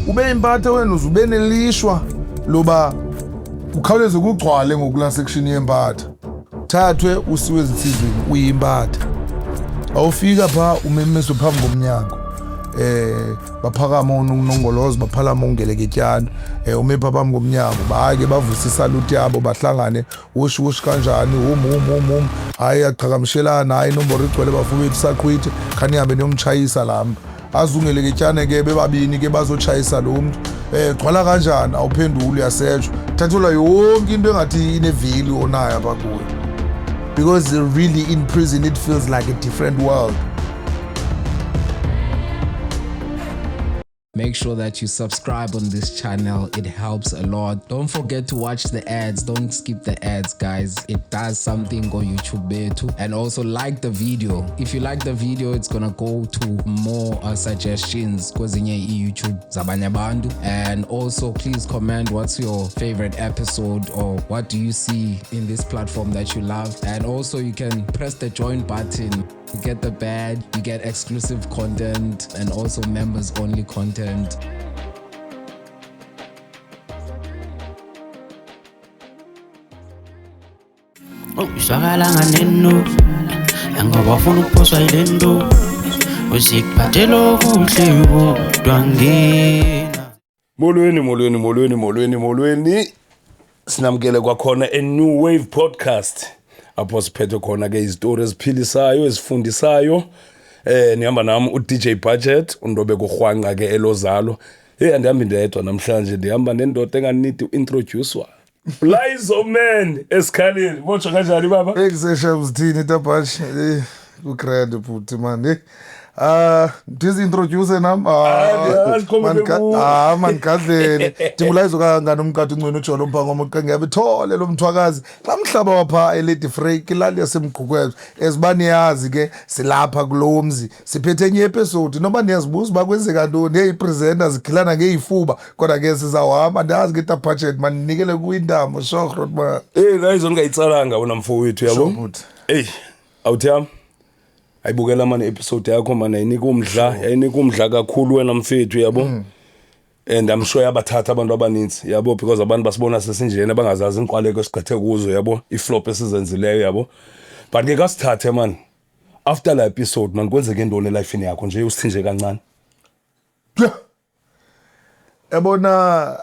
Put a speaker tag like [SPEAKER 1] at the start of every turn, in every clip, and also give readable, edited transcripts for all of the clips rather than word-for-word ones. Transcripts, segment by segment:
[SPEAKER 1] ube impathe wena uzube nelishwa loba ukhawuleze ukugcwale ngokula section yempatha thathwe usiwe ezithizini uyimpatha awufika pha umemezwe phambi komnyango baphakama unongolozo baphalama ungeleketyana umepha phambi komnyango bayake bavuse isalute yabo bahlangane wosh kanjani hayi aqhagamshelana hayi inombolo igcwele bafowethu saqhwithe khani ihambe niyomtshayisa lami azungeleketyane ke bebabini ke bazotshayisa lo muntu gcwala kanjani awuphenduli uyasetshwa thathelwa yonke into engathi inevili onayo apha kuyo because really in prison it feels like a different world.
[SPEAKER 2] Make sure that you subscribe on this channel. It helps a lot. Don't forget to watch the ads. Don't skip the ads, guys. It does something on YouTube there too. And also like the video. If you like the video, it's gonna go to more suggestions because in YouTube Zabanya Bandu. And also please comment what's your favorite episode or what do you see in this platform that you love. And also you can press the join button. You get the badge, you get exclusive content and also members only content.
[SPEAKER 3] Usakala nganeno yangabafuna ukuphoswa yilento usikuphathela kuhle kodwa ngena
[SPEAKER 4] molweni sinamkele kwakhona a New Wave podcast apho siphethe khona ke izitori eziphilisayo ezifundisayo nihamba nami uDJ Budget undobe kuhwanqa ke elozalo andihambi ndedwa namhlanje ndihamba nendoda enganidi uintroduce wa Lizo man esikhaleni botsho kanjani baba
[SPEAKER 1] Exesha uzithini tabash ugrade futhi man disintroduce nam man kadlele Timulayizo kangani umkati uncwene uJolo Mphango ngoba ngiyabe thole lo mthwakazi xa mhlaba wapha eLady Freak ilali yasemgqukwethu ezibani yazi ke silapha kulo mzi siphethe enye episode noma niyazibuza bakwenzeka ntoni ezipresenter zikhilana ngeyifuba kodwa ke sizawuhamba ndazi ke budget man nikele kuindamo shokrot man
[SPEAKER 4] Lizo ngayitsalanga wona mfowethu yabo awuthiyami ayibukela manje episode yakho mana yayinika umdla kakhulu wena mfethu yabo and I'm sure yabathatha abantu abaninzi yabo because abantu basibona sesinjena bangazazi inqwaleko esigqethe kuzo yabo iflop esizenzileyo yabo but ke kasithathe man after la episode man kwenzeke ntoni life yakho nje usithinje kancane
[SPEAKER 1] yabona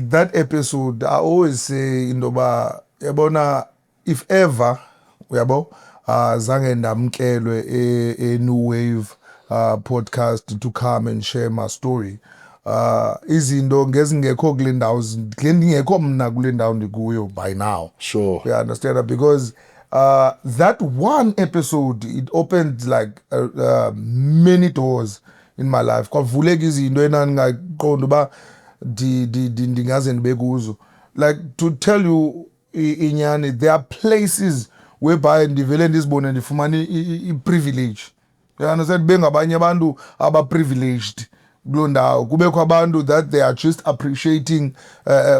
[SPEAKER 1] that episode I always say indoba yabona if ever uyabo zange ndamkelwe a New Wave podcast to come and share my story izinto ngezingekho kule ndawo ngengekho mna kule ndawo ndikuyo by now
[SPEAKER 4] sure
[SPEAKER 1] you understand because that one episode it opened like many doors in my life kwavuleka izinto enangaqonda uba ndingaze ndibe kuzo like to tell you inyani there are places whereby ndivele ndizibone ndifumana i-privilege you understand bengabanye abantu aba-privileged kuloo ndawo kubekho abantu that they are just appreciating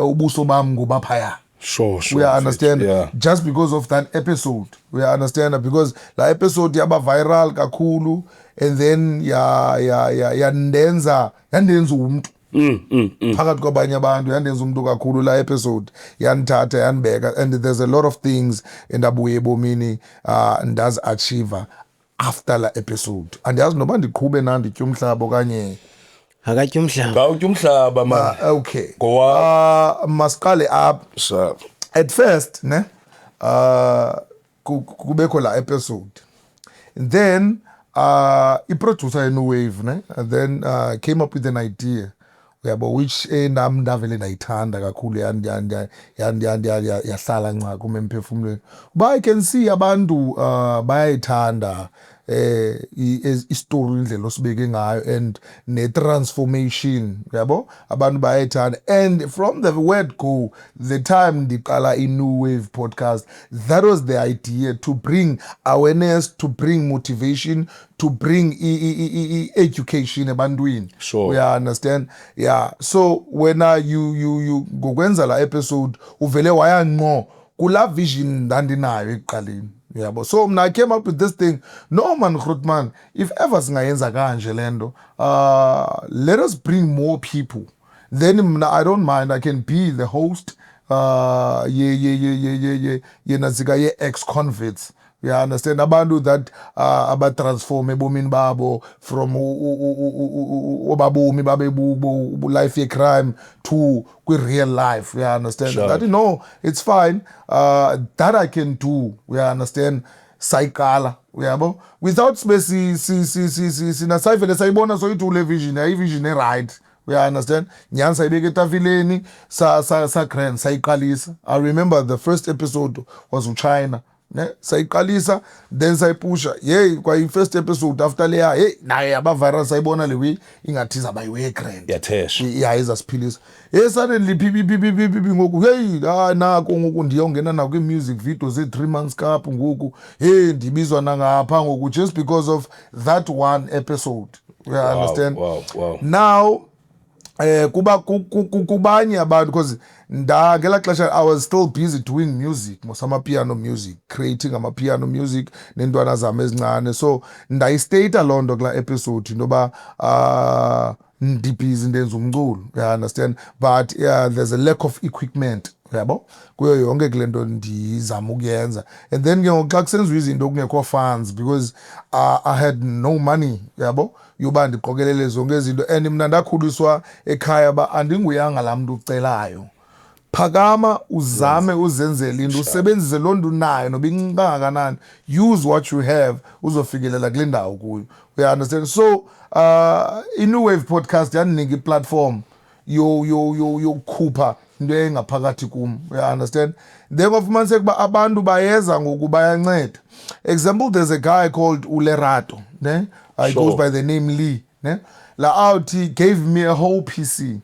[SPEAKER 1] ubuso bam ngobaphaya
[SPEAKER 4] sure
[SPEAKER 1] we understand
[SPEAKER 4] yeah.
[SPEAKER 1] just because of that episode we understand because la episode yaba viral kakhulu and then yandenza umntu phakathi kwabanye abantu yandenza umuntu kakhulu la episode yandithatha yandibeka and there's a lot of things endabuye ebomini ndazi achieve after la episode andiyazi noba ndiqhube nanditya umhlaba okanye
[SPEAKER 3] akatya umhlaba
[SPEAKER 4] ngawutya umhlaba man
[SPEAKER 1] okay
[SPEAKER 4] ngowa
[SPEAKER 1] masiqale up
[SPEAKER 4] sure
[SPEAKER 1] at first ne kubekho la episode and then i-producer ye-New Wave ne and then came up with an idea yabo which nami ndavele ndayithanda kakhulu yahlala nca kum emphefumulweni uba I can see abantu bayayithanda istory indlela osibeke ngayo and ne-transformation yabo abantu bayayithanda and from the word go the time ndiqala i-New Wave podcast that was the idea to bring awareness to bring motivation to bring education ebantwini
[SPEAKER 4] sure
[SPEAKER 1] we understand yeah so when you ngokwenza la episode uvele waya ngqo kula vision ndandinayo ekuqaleni yabo. So I came up with this thing. No man, Grootman, if ever singayenza kanje lento, let us bring more people. Then I don't mind. I can be the host. Ex-convicts. You understand? Abantu that transform ebomini babo from obabomi babe life ye crime to real life. You understand?
[SPEAKER 4] Sure.
[SPEAKER 1] That it's fine. That I can do. You understand? Saikala. Uyabo? Without space sina sayivele sayibona soyithule vision right. We understand. Nyansa ibeke tafileni sa grand sayiqalisa. I remember the first episode was in China. Ne? Sayiqalisa then sayipusha. Kwa first episode after leya naye aba viral sayibona lewe ingathiza bayiwe grand.
[SPEAKER 4] Yathesha.
[SPEAKER 1] Izasiphilisa. Suddenly pipi ngoku nako ngoku ndiyongena na kwi music video ze 3 months cup ngoku ndibizwa nangapha ngoku just because of that one episode. You understand?
[SPEAKER 4] Wow.
[SPEAKER 1] Now kubanye abantu because ngela xesha I was still busy doing music, piano music, creating piano music nentwana zami ezincane, so ndayistata loo nto kula episode intoba ndibhizi ndenza umculo, you understand, but there's a lack of equipment, yabo, kuyo yonke kule nto ndizama ukuyenza. And then ke ngoku xa kusenziwa izinto kungekho funds because I had no money, yabo, yoba ndiqokelele zonke izinto, and mna ndakhuliswa ekhaya ba andinguyanga laa mntu ucelayo. Phakama uzame uzenzele into, usebenzise loo nto unayo noba incinci kangakanani, use what you have uzofikelela kule ndawo kuyo. You understand? So iNew Wave podcast yandinika iplatform yokukhupha into engaphakathi kum. You understand? Then kwafumaniseka uba abantu bayeza ngoku bayanceda. Example, there's a guy called Ulerato, ne? He goes by the name Lee, ne? He gave me a whole PC.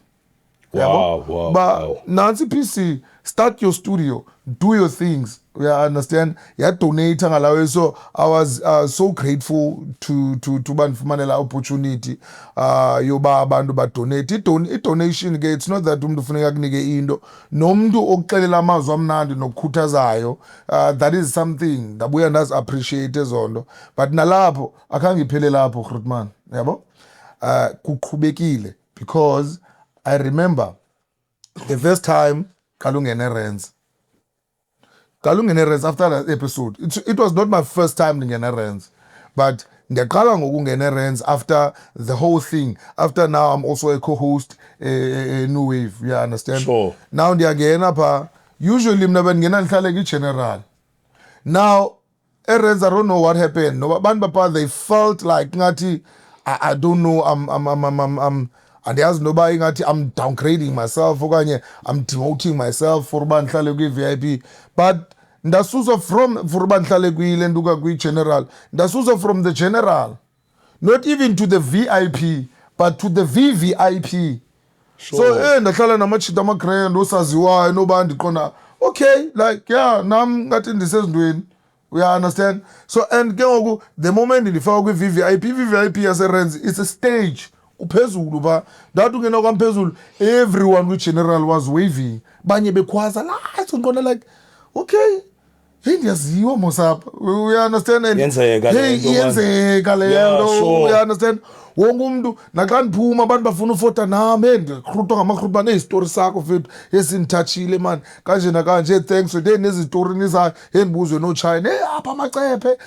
[SPEAKER 4] Wow.
[SPEAKER 1] Nancy PC, start your studio, do your things. You understand? You donate ngalawe, so I was so grateful to bandifumanela opportunity. Yoba abantu ba donate. Donation ke, it's not that umntu funeka kunike into. Nomntu okuxelela amazwi amnandi nokukhuthazayo. That is something ndabuya ndazi appreciate ezondo. But nalapho akangiphele lapho Grootman, yabo? Kuqhubekile because I remember the first time Kalungene Renz after that episode. It was not my first time Ngene Renz, but ndiyaqala ngokungena Renz after the whole thing. After now I'm also a co-host New Wave, you understand?
[SPEAKER 4] Sure.
[SPEAKER 1] Now ndiyangena pha. Usually mna bendingena ndihlale ki-general. Now Renz, I don't know what happened. No, but they felt like ngathi I don't know, and there's nobody I'm downgrading myself okanye I'm demoting myself for uba ndihlale kwi-VIP, but ndasusa for uba ndihlale kuyile nduka kwi-general, ndasusa from the general not even to the VIP but to the VVIP. Sure. So ndahlala namachita amagrand osaziwayo noba ndiqonda okay, like nam ngathi ndisezintweni. We understand? So and ke ngoku the moment ndifaka kwi-VVIP yaseRenz, it's a stage uphezulu ba ndathi ungena kwamphezulu everyone kwi-general was waving, banye bekhwaza sonqona like okay, ndiyaziwa mosapha. We understand? And
[SPEAKER 4] yenzeka
[SPEAKER 1] le nto. We understand? Wonke umuntu naxa ndiphuma abantu bafuna ufota nami ndikrutwa ngamakrutwa nezitori sakho mfethu esindithachile man kanje nakanje, thanks nezitori nizayo ndibuzwe noChina apha amacephe.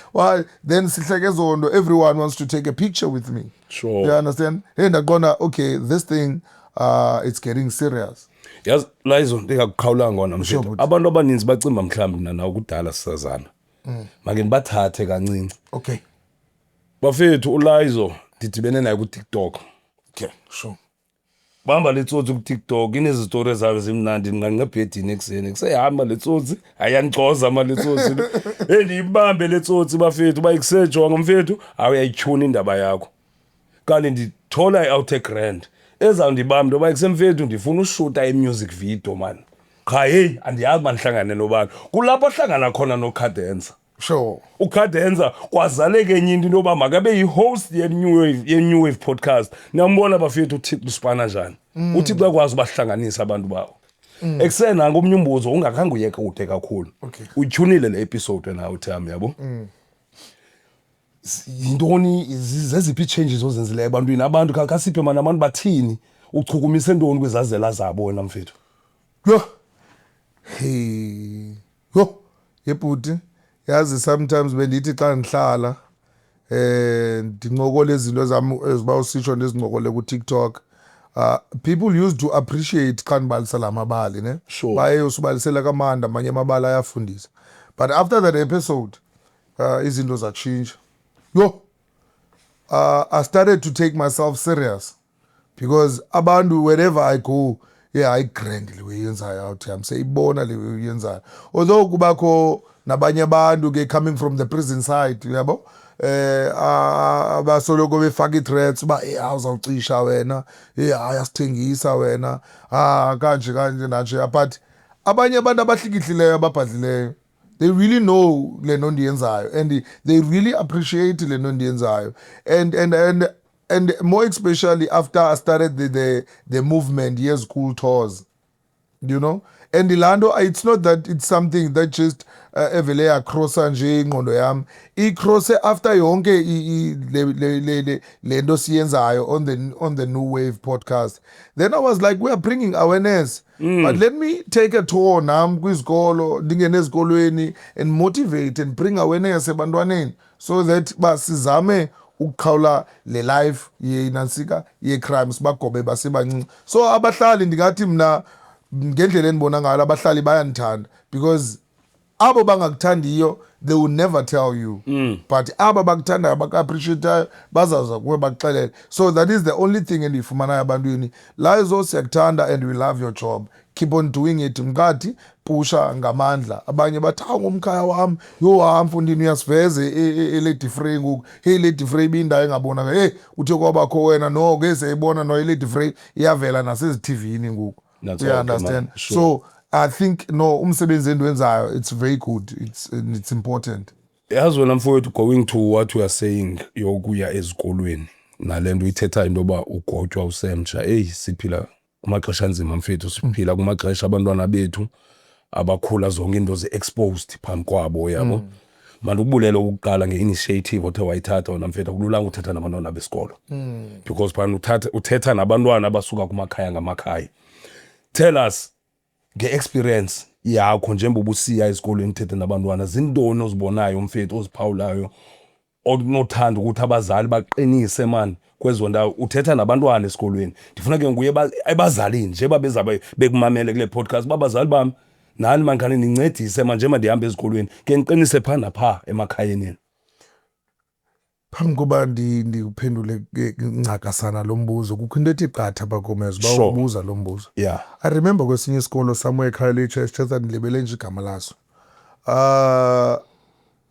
[SPEAKER 1] Then sihleke zondo, everyone wants to take a picture with me.
[SPEAKER 4] Sure.
[SPEAKER 1] You understand? Ndaqonda okay, this thing it's getting serious.
[SPEAKER 4] Yazi Lizo ndingakukhawulanga ngona mfethu. Abantu abaninzi bacimba mhlawumbi nawo kudala sisazana. Make nibathathe kancinci.
[SPEAKER 1] Okay.
[SPEAKER 4] Bafethu uLizo ndidibene naye ku-TikTok.
[SPEAKER 1] Okay, sure.
[SPEAKER 4] Bamba le tsotsi ku-TikTok inezitori zayo zimnandi, ndinganqebhedini ekuseni kusehamba le tsotsi ayanixoza le tsotsi ndiyibambe le tsotsi bafethu bayikusejonga mfethu awuyayityhuna indaba yakho. Kanti ndithola i-outer grand ezawundibamba nto bayikusemfethu ndifuna ushuta i-music video man. Cha andiyazi manihlangane nobani. Kulapho ahlangana khona noCadenza.
[SPEAKER 1] Sure.
[SPEAKER 4] uCadenza kwazaleke enye into intoba makabe yi-host ye-New Wave podcast. Niyambona bafethu uThixo usipana njani. uThixo uyakwazi ubahlanganisa abantu bawo. Ekusena ngomnye umbuzo ungakhange uyeke ude kakhulu.
[SPEAKER 1] Okay.
[SPEAKER 4] Uyityunile le episode na uThami yabo? Yintoni zeziphi changes ozenzileyo ebantwini? Abantu kasiphe mana abantu bathini uchukumise ntoni kwizazela zabo wena mfethu?
[SPEAKER 1] Yo. Hey. Yo. Yebhuti. Yazi sometimes bendithi xa ndihlala ndincokola izinto zami eziba usitsho nezincokola ku TikTok. People used to appreciate xa ndibalisela amabali ne.
[SPEAKER 4] Sure.
[SPEAKER 1] Baye usibalisela kamanda amanye amabali ayafundisa. But after that episode izinto zachange. Yo. I started to take myself serious because abantu wherever I go I grand le uyenzayo out I'm sayibona le uyenzayo. Although kubakho nabanye abantu ke coming from the prison side yabo abasoloko befaka threats ba awuzawucisha wena ayasithengisa wena kanje nanje but abanye abantu abahlikihlileyo ababhadlileyo they really know le nto ndiyenzayo and they really appreciate le nto ndiyenzayo and more especially after I started the movement school tours, you know. And Lando, it's not that it's something that just evele across nje ingqondo yami. Icross after yonke le nto siyenzayo on the New Wave podcast. Then I was like, we are bringing awareness. But let me take a tour nam kwizikolo, ndingene ezikolweni and motivate and bring awareness ebantwaneni so that basizame ukukhawula le life yenansika ye-crimes bagobe basebancinci. So abahlali ndingathi mna ngendlela endibona ngayo abahlali bayandithanda because abo bangakuthandiyo they will never tell you but aba bakuthandayo baka-appreciatayo bazawuza kuwe bakuxelele. So that is the only thing endiyifumanayo abantwini layizo siyakuthanda and we love your job, keep on doing it. Mkathi pusha ngamandla. Abanye bathi ngomkhaya wami mfundini uyasiveze Lady Frey ngoku. Hey Lady Frey ibindayo engabonanga. Hey uthe kwabakho wena no ke siyayibona no Lady Frey iyavela nasezi-TVini ngoku. You understand?
[SPEAKER 4] Sure.
[SPEAKER 1] So I think no umsebenzi endiwenzayo it's very good, it's important.
[SPEAKER 4] Yazi wena mfowethu, going to what you are saying yokuya ezikolweni nalento uyithetha into yoba ugotywa usemtsha. Siphila kumaxesha anzima mfethu, siphila kumaxesha abantwana bethu abakhula zonke into zi-exposed phambi kwabo yabo. Manje ukubulele ukuqala nge-initiative othe wayithatha wena mfethu, akululanga uthetha nabantwana besikolo because phana uthetha nabantwana abasuka kumakhaya ngamakhaya. Tell us nge-experience yakho njengoba ubusiya esikolweni uthethe nabantwana, zintoni ozibonayo mfethu oziphawulayo onothanda ukuthi abazali baqinise mani kwezo ndawo uthetha nabantwana esikolweni? Ndifuna ke nguye ebazalini njengoba beza bekumamele kule podcast, babazali bami nani mankhane nincedise manje njengoba ndihamba ezikolweni ke niqinise phaa naphaa emakhayeni.
[SPEAKER 1] Phambi koba ndiphendule ncakasana lo mbuzo kukho into ethi qatha bakomeza
[SPEAKER 4] Sure.
[SPEAKER 1] bawubuza lo mbuzo.
[SPEAKER 4] Yeah.
[SPEAKER 1] I remember kwesinye isikolo somewhere ekhayelitsha esithetha ndilibele nje igama laso.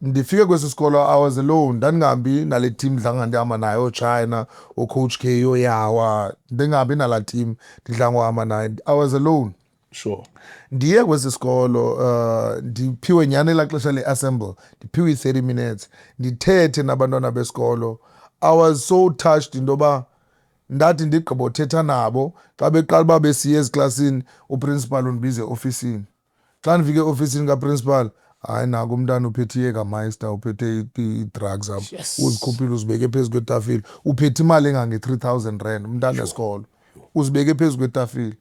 [SPEAKER 1] Ndifike kwesi sikolo I was alone, ndandingahambi nale team dlanga ndihamba nayo oChina oCoach K oyawa, ndingahambi nala team ndidla ngohamba nayo. I was alone.
[SPEAKER 4] Sure.
[SPEAKER 1] Ndiye kwesi sikolo ndiphiwe nyhani elaa xesha le-assemble, ndiphiwe 30 minutes ndithethe nabantwana besikolo. I was so touched into yoba ndathi ndigqibothetha nabo xa beqala uba besiya eziklasini uprincipal undibize eofisini. Xa ndifike eofisini kaprincipal, hayi nako umntana uphethe iyeka-master, uphethe ii-drugs apho, uzikhuphile uzibeke phezu kwetafile, uphethe imali engange-3,000 rand umntana wesikolo, uzibeke phezu kwetafile.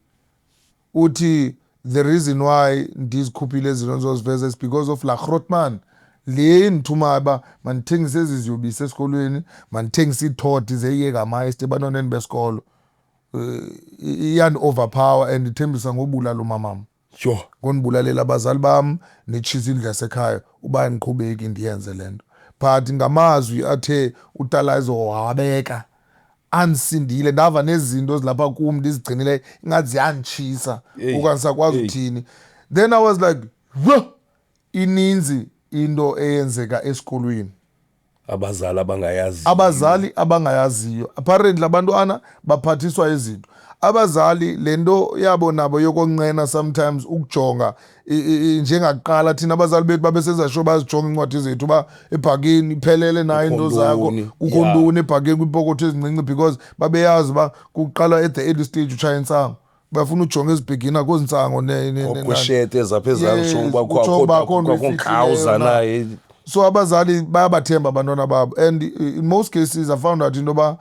[SPEAKER 1] Uthi the reason why ndizikhuphile ezinto ndizoziveza is because of la Grootman le ndithumayo uba mandithengise ezi ziyobisi esikolweni, mandithengise iithoti zeyeka-master ebantwaneni besikolo. Iyandi-overpower and ithembisa ngobulala umamam.
[SPEAKER 4] Sure.
[SPEAKER 1] Ngondibulalela abazali bam netshiza indlu yasekhaya uba ndiqhubeki ndiyenze le nto. But ngamazwi athe utalayizo wabeka andisindile, ndava nezinto ezilapha kum ndizigcinile ingathi ziyanditshisa ukandisakwazi uthini. Then I was like, ininzi into eyenzeka esikolweni
[SPEAKER 4] Abazali abangayazi.
[SPEAKER 1] abazali abangayaziyo. Apparently abantwana baphathiswa izinto. Abazali lento yabo nabo yokonqena sometimes ukujonga njengakuqala thina abazali bethu babesezasho bazijonga incwadi zethu uba ebhakini iphelele nayo into zakho, kukho ntoni ebhakini kwipokotho ezincinci because babeyazi uba kuqala at the early stage utshaya intsango. bafuna ujonga ezibhegina kozintsango
[SPEAKER 4] kweshete ezaphezulu
[SPEAKER 1] Yes,
[SPEAKER 4] uba
[SPEAKER 1] kutsho uba akho nto
[SPEAKER 4] khawuza
[SPEAKER 1] ifihleleyo
[SPEAKER 4] naye.
[SPEAKER 1] so abazali bayabathemba abantwana babo and in most cases I found out into yoba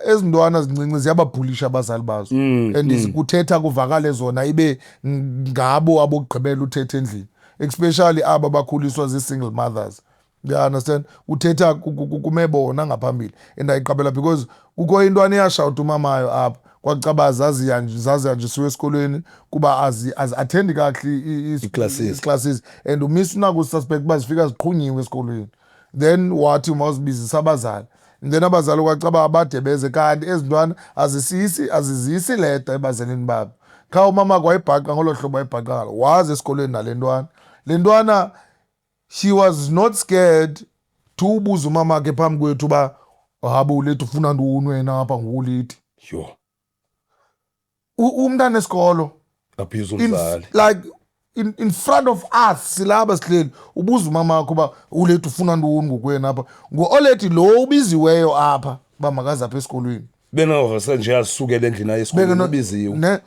[SPEAKER 1] ezintwana zincinci ziyababhulisha abazali bazo and kuthetha kuvakale zona ibe ngabo abokugqibela uthetha endlini, especially aba bakhuliswa zi-single mothers. You understand? Uthetha kumebona ngaphambili and ayiqabela because kukho intwana iyashawuta umamayo apha kwakucaba zazihanjisiwe esikolweni kuba azi-athendi kakuhle ii-classes and umisa unakususpect uba zifika ziqhunyiwe esikolweni, then wathi umawuzibizisa abazali and then abazali kwacaba abadebeze kanti ezi ntwana azizisi leta ebazalini babo. Kha umama kwayibhaqa ngolo hlobo ayibhaqa ngalo wazi esikolweni nale ntwana. Le ntwana she was not scared to ubuza umama ke phambi kwethu uba habo ulethu ufuna ntoni wena apha ngulithi.
[SPEAKER 4] Yo.
[SPEAKER 1] Umntana esikolo
[SPEAKER 4] Abuse umzali.
[SPEAKER 1] like in front of us silaba sihleli ubuza umama wakho uba ulethu ufuna ntoni ngokwena apha ngo-olethi lo ubiziweyo apha uba makaze apha esikolweni
[SPEAKER 4] Benangavasa nje asukele endlini aye esikolweni ubiziwe.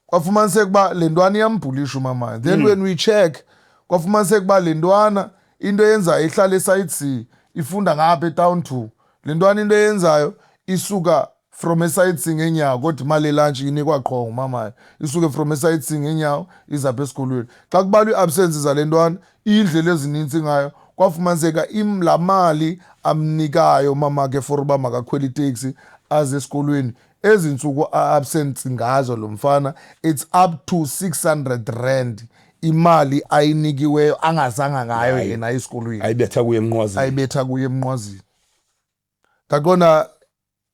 [SPEAKER 1] Kwafumaniseka uba le ntwana iyambhulisha umama. Then when we check kwafumaniseka uba le ntwana into eyenzayo ihlala eside C ifunda ngapha etown 2. Le ntwana into eyenzayo isuka from eside C ngenyawo kodwa imali lunch inikwa qho umama, isuke from eside C ngenyawo izapha esikolweni. Xa kubalwa i-absence zale ntwana indlela ezininzi ngayo kwafumaniseka la mali amnikayo mama ke for uba makakhwela itaxi aze esikolweni ezintsuku absence ngazo lo mfana it's up to 600 rand imali ayinikiweyo angazanga ngayo yena esikolweni,
[SPEAKER 4] Ayibetha kuye emnqwazini. Ngakona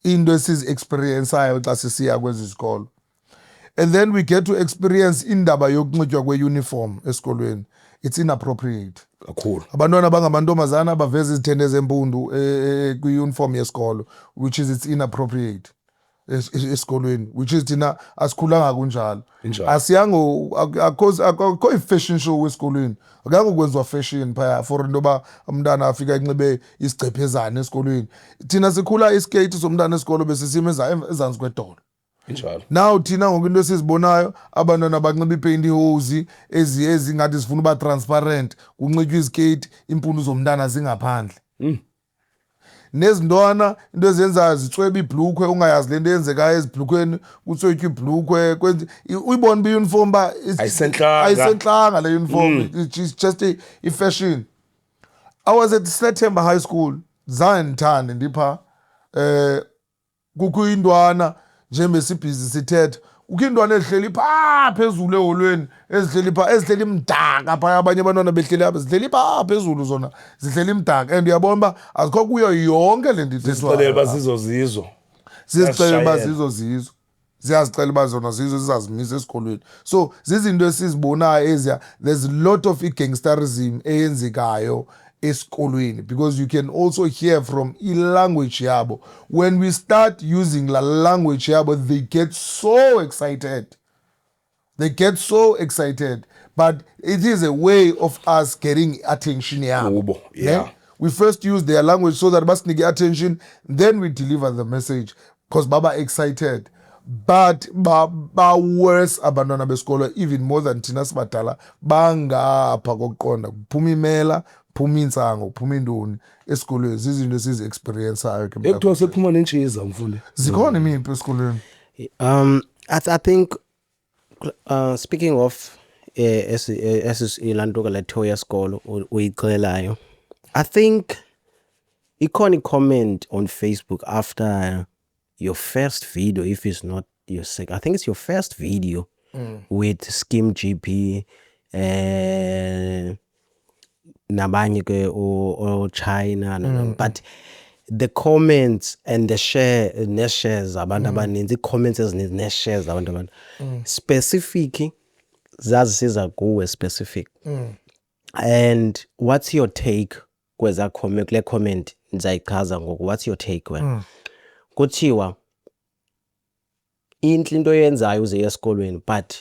[SPEAKER 4] into esizi-experienceayo xa sisiya kwezi zikolo and then we get to experience indaba yokunxitywa kwe-uniform esikolweni. It's inappropriate kakhulu.
[SPEAKER 1] Abantwana abangamantombazana baveza izithende zempundu kwi-uniform yesikolo which is it's inappropriate esikolweni, which is thina asikhulanga kunjalo. Asiyango akho i-fashion show esikolweni, akuyanga kwenziwa fashion phaya for into yoba umntana afika enxibe isigcephezana esikolweni. Thina sikhula iskate somntana esikolo besisima ezantsi kwedolo. Now thina ngoku into esizibonayo abantwana banxiba ipantyhose ezingathi zifuna uba transparent kunxitywa izikeyiti impundu zomntana zingaphandle. Nezintwana into ezenzayo zitsweba ibhlukhwe ungayazi le nto eyenzekayo ezibhlukhweni kutswetywa ibhlukhwe uyibona uba i-uniform uba ayisentlanga le uniform, it's just i-fashion. I was at Sethemba High School zange ndithande ndipha kukho intwana njengoba sibhizi sithetha kukho intwana ezihleli phaa phezulu eholweni ezihleli mdaka phaya abanye abantwana behleli apha zihleli phaa phezulu zona zihleli mdaka and uyabona uba azikho kuyo yonke le nto
[SPEAKER 4] zizixelela uba
[SPEAKER 1] ziyazixela uba zona zizo zizazimisa esikolweni. So zizinto esizibonayo eziya, there's a lot of i-gangsterism eyenzekayo esikolweni because you can also hear from i-language yabo. When we start using la language yabo they get so excited. But it is a way of us getting attention yabo.
[SPEAKER 4] Yeah.
[SPEAKER 1] We first use their language so that basinike attention, then we deliver the message because baba excited. But ba worse abantwana besikolo even more than thina sibadala bangapha kokuqonda kuphuma imela phuma intsango phuma intoni esikolweni zizinto esizi-experienceayo ke
[SPEAKER 4] ekuthiwa sephuma nentshiza mfundi
[SPEAKER 1] zikhona imiphi esikolweni.
[SPEAKER 3] I think speaking of ilanto kaletho yesikolo uyixelayo, I think ikhona i-comment on Facebook after your first video, if it's not your second, I think it's your first video with Skim GP nabanye ke o China but the comments and the shares abantu abaninzi, comments ezininzi ne-shares abantu specific zazisiza kuwe specific. And what's your take kweza comment, kule comment ngizayichaza ngoku, what's your take wena? Kuthiwa into yenzayo uze esikolweni but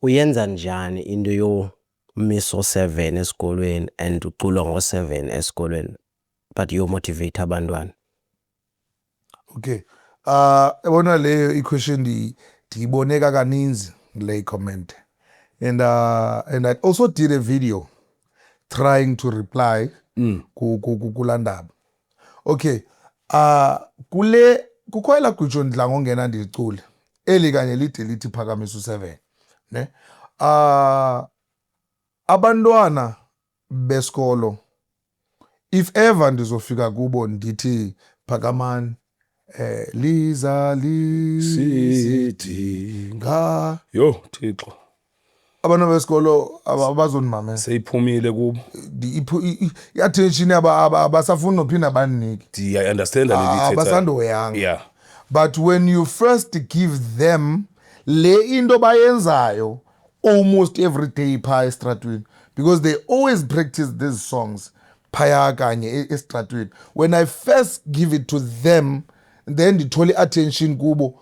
[SPEAKER 3] uyenza njani into yomiso 7 esikolweni and uculwa ngo7 esikolweni but you motivate abantwana?
[SPEAKER 1] Okay. Ebona leyo i-question ndiyiboneka kaninzi le comment. And I also did a video trying to reply kula ndaba. Okay, kukho ela gutsho ndidla ngongena ndicule eli kanye lide lithi Phakamisa u7 ne abantwana besikolo if ever ndizofika kubo ndithi Phakamani liza lisidinga
[SPEAKER 4] yo Thixo
[SPEAKER 1] abantwana besikolo abazondimamela
[SPEAKER 4] seyiphumile kubo
[SPEAKER 1] i-attention abasafuni nophinda banike
[SPEAKER 4] I understand leli thetha
[SPEAKER 1] abasandoyanga.
[SPEAKER 4] yeah
[SPEAKER 1] But when you first give them le into bayenzayo almost every day phaa estratweni, because they always practice these songs phaya kanye estratweni. When I first give it to them, then ndithole attention kubo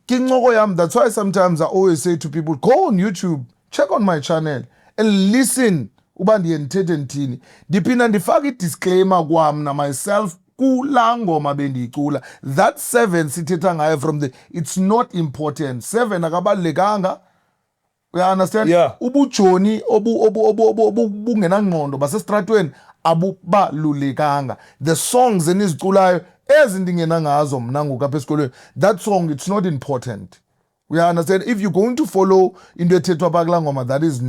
[SPEAKER 1] kincoko yam. That's why sometimes I always say to people, go on YouTube, check on my channel and listen uba ndiye ndithethe ndithini. Ndiphinda ndifake i-disclaimer kwam na myself kula ngoma bendiyicula. That 7 sithetha ngayo from the, it's not important. 7 akabalulekanga. You understand?
[SPEAKER 4] Yeah.
[SPEAKER 1] Ubujoni obungenangqondo basestratweni abubalulekanga. The songs eniziculayo ezindingena ngazo mna ngoku apha esikolweni, that song, it's not important. We understand? If you're going to follow into ethethwa phaa kulaa ngoma, that is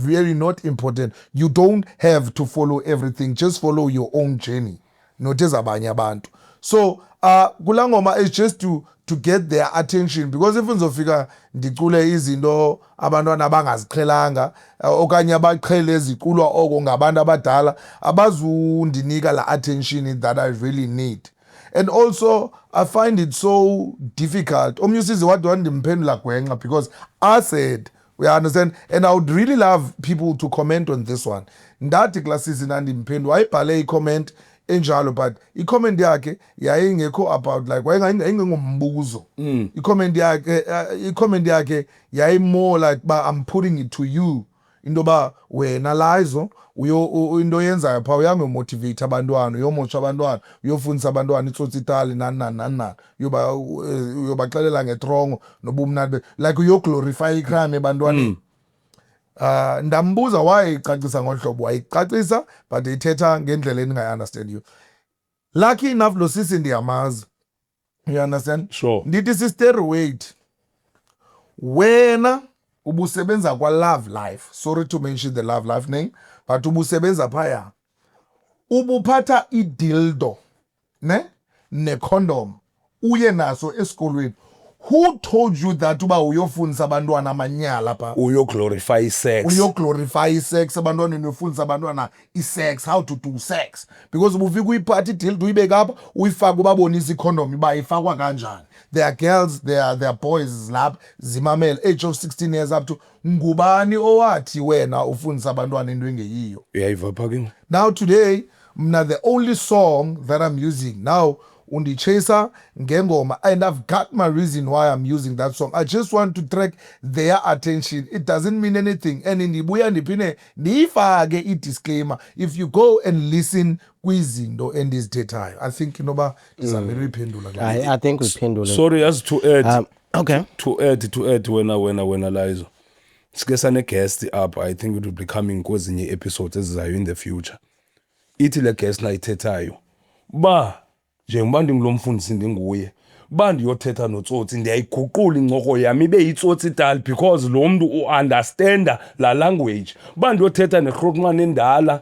[SPEAKER 1] very not important. You don't have to follow everything. Just follow your own journey. Not ezabanye abantu. So kulaa ngoma is just to get their attention, because if ndizofika ndicule izinto abantwana abangaziqhelanga okanye abaqhele eziculwa oko ngabantu abadala, abazundinika la attention that I really need. And also I find it so difficult. Umyusizi wade wandimphendula gwenxa because I said, we understand, and I would really love people to comment on this one. Ndathi kulaa season andimphendula wayibhale i-comment enjalo, but i-comment yakhe yayingekho about like wayengengombuzo. I-comment yakhe yayimore like ba I'm putting it to you, into ba wena Lizo into yenzayo phaa uyangomotivate abantwana, uyomotsha abantwana, uyofundisa abantwana itsotsi-tali nani uyobaxelela ngetrongo nobumnandi, like uyoglorify icrime ebantwaneni. Ndambuza wayicacisa ngolu hlobo, wayicacisa but ithetha ngendlela endingayi-understand you. Lucky enough lo sisi ndiyamazi, you understand?
[SPEAKER 4] Sure.
[SPEAKER 1] Ndithi sister, wait, wena ubusebenza kwa-Love Life, sorry to mention the Love Life name, but ubusebenza phaya, ubuphatha idildo ne-condom uye naso esikolweni. Who told you that uba uyofundisa abantwana amanyala pha?
[SPEAKER 4] uyoglorify isex.
[SPEAKER 1] Uyoglorify isex abantwaneni, uyofundisa abantwana isex, how to do sex. Because ubufika uyiphatha idildo uyibeka apha, uyifake ubabonisa icondom uba ifakwa kanjani. There are girls, there are boys lapha zimamele age of 16 years up to, ngubani owathi wena ufundisa abantwana into engeyiyo?
[SPEAKER 4] Uyayiva phaa ke?
[SPEAKER 1] Now today, mna the only song that I'm using now, undichasa ngengoma, and I've got my reason why I'm using that song. I just want to track their attention. It doesn't mean anything. And ndibuya ndiphinde ndiyifake i-disclaimer if you go and listen kwizinto endizithethayo. I think inoba ndizamele uyiphendula.
[SPEAKER 3] I think we pendulum.
[SPEAKER 4] Sorry, as to add.
[SPEAKER 3] Okay.
[SPEAKER 4] To add wena Lizo. Sike sane guest up. I think it will be coming kwezinye episodes ezizayo in the future. Ithi le guest na ithethayo. Njengoba ndingulomfundisi ndinguye, ndiyothetha notsotsi ndiyayiguqula incoko yami ibe yitsotsi-tali because lo mntu u-understanda la language. Ndiyothetha nekroknqane endala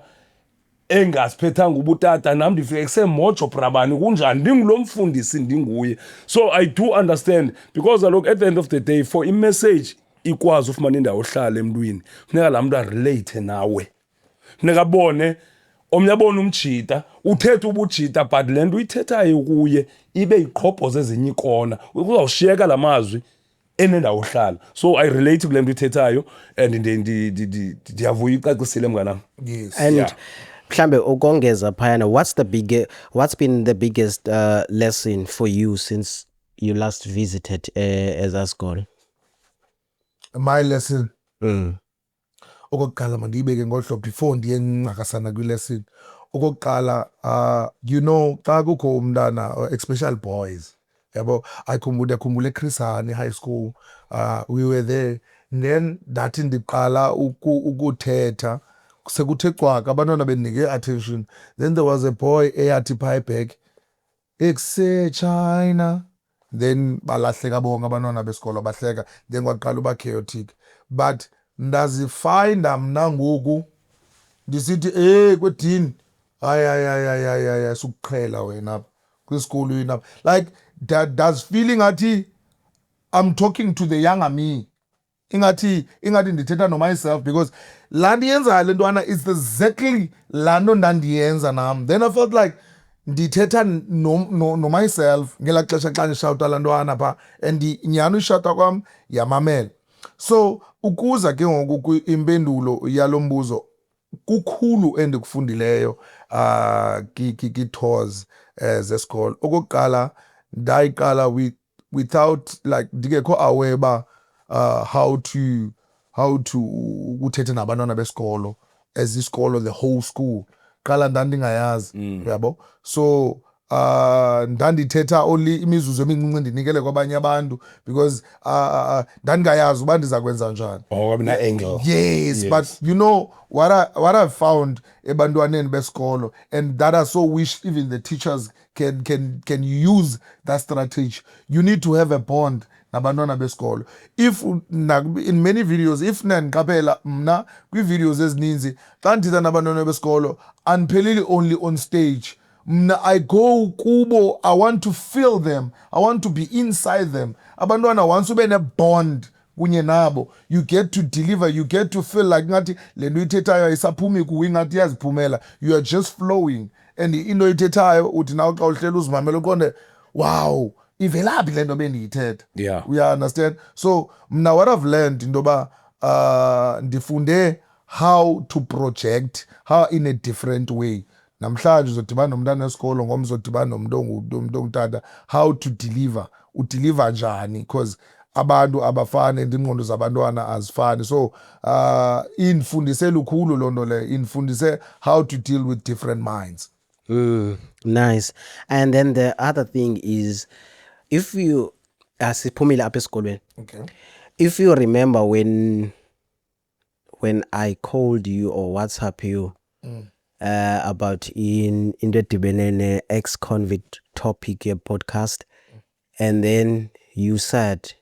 [SPEAKER 4] engaziphethanga ubutata, nam ndifike kusemojo brabani kunjani, ndingulomfundisi ndinguye. So I do understand, because look, at the end of the day, for i-message ikwazi ufumana indawo ohlala emntwini, funeka laa mntu arelate nawe, funeka abone omnye abona umjita uthetha ubujita, but le nto uyithethayo kuye ibe iqhobhoza ezinye ikona, uzawushiyeka la mazwi enendawo ohlala. So I relate kule nto uyithethayo and ndiyavuya icacisile mnganam.
[SPEAKER 1] Yes.
[SPEAKER 3] And mhlambe ukongeza phayana, what's been the biggest lesson for you since you last visited ezasikolo?
[SPEAKER 1] My lesson. Okokuqala mandiyibeke ngolu hlobo before ndiye ncakasana kwi-lesson. Okokuqala, you know, xa kukho umntana, especially boys, yabo. Akhumbula Chris Hani High School, we were there. And then that ndiqala ukuthetha sekuthe cwaka abantwana benike attention. Then there was a boy eyathi pie back China. Then balahleka bonke abantwana besikolo bahleka, then kwaqala uba chaotic. But ndazifinda mna ngoku ndisithi kwedini hayi sukuqhela wena apha kwisikolo yini apha. Like that does feeling athi I'm talking to the younger me. Ingathi ndithetha no myself, because laa ndiyenzayo le ntwana is exactly laa nto ndandiyenza nam. Then I felt like ndithetha no myself ngelaa xesha xa ndishawuta laa ntwana phaa, and nyhani uyishawuta kwam yamamela. So ukuza ke ngoku impendulo yalo mbuzo, kukhulu endikufundileyo ki-tours zesikolo. Okokuqala ndayiqala without like ndingekho aware uba how to ukuthetha nabantwana besikolo as isikolo, the whole school. Qala ndandingayazi, yabo. So ndandithetha only imizuzu emincinci ndinikele kwabanye abantu, because ndandingayazi uba ndiza kwenza njani.
[SPEAKER 4] Angle.
[SPEAKER 1] Yes, but you know what I found ebantwaneni besikolo, and that I so wish even the teachers can use that strategy. You need to have a bond nabantwana besikolo. If in many videos, if nandiqaphela mna kwi-videos ezininzi xa ndithetha nabantwana besikolo andipheleli only on stage. Mna I go kubo, I want to feel them, I want to be inside them. Abantwana once ube ne-bond kunye nabo, you get to deliver, you get to feel like ngathi le nto uyithethayo ayisaphumi kuwe, ingathi iyaziphumela, you are just flowing. And into oyithethayo uthi nawe xa uhleli uzimamela uqonde, wow, ivelaphi le nto bendiyithetha.
[SPEAKER 4] Yeah.
[SPEAKER 1] We understand. So mna what I've learned into yoba ndifunde how to project, how in a different way. Namhlanje uzodibana nomntana wesikolo, ngomso uzodibana nomuntu ongutata, how to deliver, udeliver njani, because abantu abafani and ingqondo zabantwana azifani. So infundise lukhulu loo nto leyo, infundise how to deal with different minds.
[SPEAKER 3] Nice. And then the other thing is, if you asiphumile apha esikolweni,
[SPEAKER 1] Okay.
[SPEAKER 3] if you remember when I called you or WhatsApp you about into edibene ne-ex-convict topic podcast, and then you said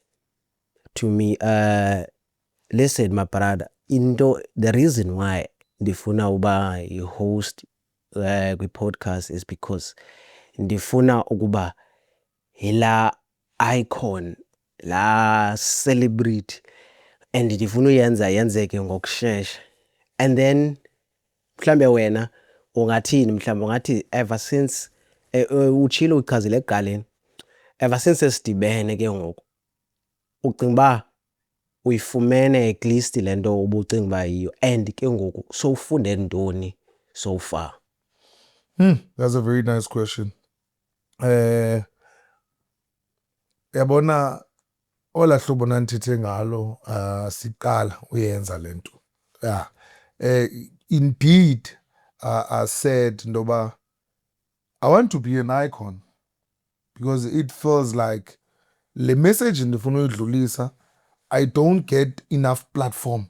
[SPEAKER 3] to me, listen my brother, the reason why ndifuna uba yi-host kwi-podcast is because ndifuna ukuba hila icon, la celebrity, and ndifuna yenzeke ngokushesha. And then mhlambe wena ungathini, mhlambe ungathi ever since uchilo uchazile ekuqaleni, ever since sidibene ke ngoku ucinga uba uyifumene at least le nto ubucinga uba yiyo, and ke ngoku sowufunde ntoni so far?
[SPEAKER 1] That's a very nice question. Yabona ola hlobo nandithethe ngalo siqala uyenza lento. Yeah. Indeed, I said ndoba I want to be an icon, because it feels like le message ndifuna uyidlulisa, I don't get enough platform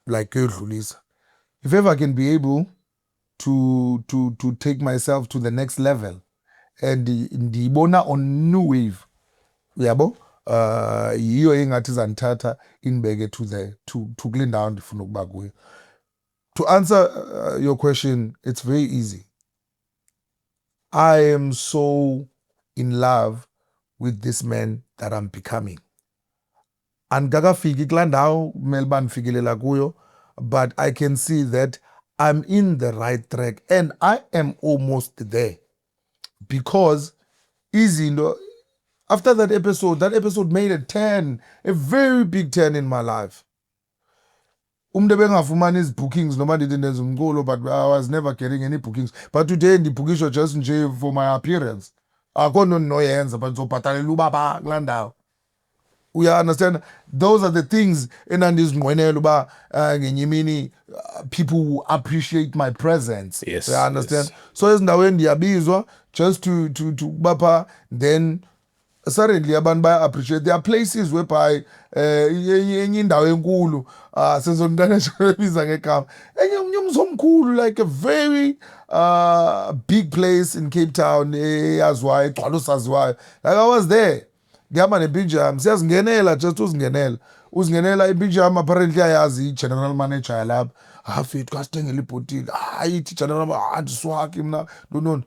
[SPEAKER 1] like uyidlulisa. If ever I can be able to take myself to the next level and ndiyibona on new wave, yabo, yiyo engathi zandithatha inibeke to kule ndawo ndifuna ukuba kuyo. To answer your question, it's very easy. I am so in love with this man that I'm becoming. Andikakafiki kulaa ndawo kumele uba ndifikelela kuyo, but I can see that I'm in the right track and I am almost there. Because izinto, after that episode made a very big turn in my life. Umntu ebengafumani bookings noma ndithi ndenza umculo, but I was never getting any bookings. But today ndibhukishwa just nje for my appearance. Akho nto ndinoyenza, but ndizobhatalela uba phaa kulaa ndawo. We understand, those are the things enandizingqwenela uba ngenye imini people will appreciate my presence.
[SPEAKER 4] Yes,
[SPEAKER 1] You understand?
[SPEAKER 4] yes.
[SPEAKER 1] So ezindaweni ndiyabizwa just to kuba phaa, then suddenly abantu baya-appreciate. There are places whereby enye indawo enkulu sezongitana ebiza ngegama enye umzomkhulu, like a very big place in Cape Town eyaziwayo egcwala osaziwayo. Like I was there, ngihamba nepijama siyazingenela, just uzingenela ipijama. Apparently ayazi i-general manager yalapha, fethu kasithengele ibhotile, hayi ithi general andiswaki mna ntononi.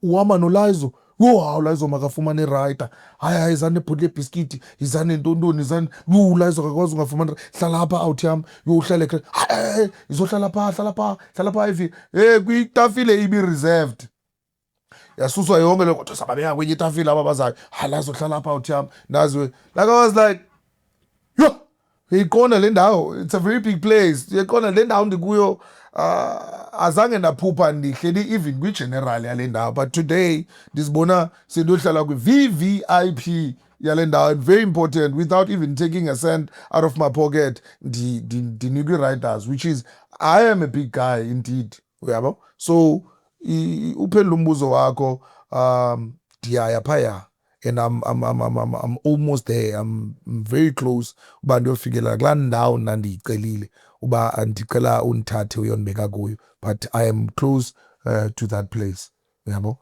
[SPEAKER 1] Uhamba nolaizo, hawu Laizo makafumane irayita, hayi izane nebhotile ebhiskiti, izane ntontoni, izane Laizo kakwazi ungafumana, hlala apha out yam, uhlale hayi izohlala pha, hlala pha ivi kwitafile ibi-reserved. Yasuswa yonke le kodwa sababeka kwenye itafile ababazayo, Laizo hlala apha out yam, naziwe. Like I was like, yo, ikhona le ndawo, it's a very big place, ikhona le ndawo ndikuyo. Azange ndaphupha ndihleli even kwi-general yale ndawo, but today ndizibona sendohlala kwi-VVIP yale ndawo, and very important, without even taking a cent out of my pocket, ndinikwe riders, which is, I am a big guy indeed, uyabo. So uphendula umbuzo wakho, ndiyaya phaya, and I'm almost there. I'm very close uba ndiyofikelela kulaa ndawo nandiyicelile uba andicela undithathe uyondibeka kuyo, but I am close to that place, yabo.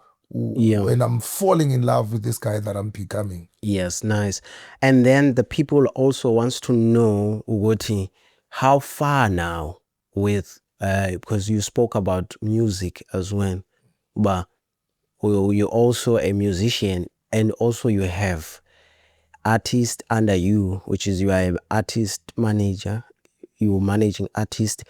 [SPEAKER 3] Yeah.
[SPEAKER 1] And I'm falling in love with this guy that I'm becoming.
[SPEAKER 3] Yes, nice. And then the people also wants to know ukuthi how far now with because you spoke about music as well, but you're also a musician, and also you have artist under you, which is you are an artist manager, you managing artist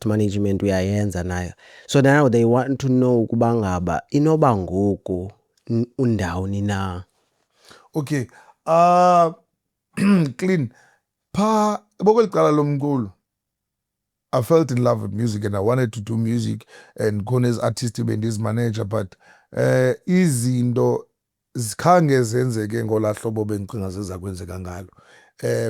[SPEAKER 3] management uyayenza nayo. So now they want to know ukuba ngaba inoba ngoku undawoni na.
[SPEAKER 1] Okay, clean. Bokweliqala lomculo, I felt in love with music and I wanted to do music, and khona artist and this manager, but izinto zikhange zenzeke ngola hlobo bengicinga ziza kwenzeka ngalo.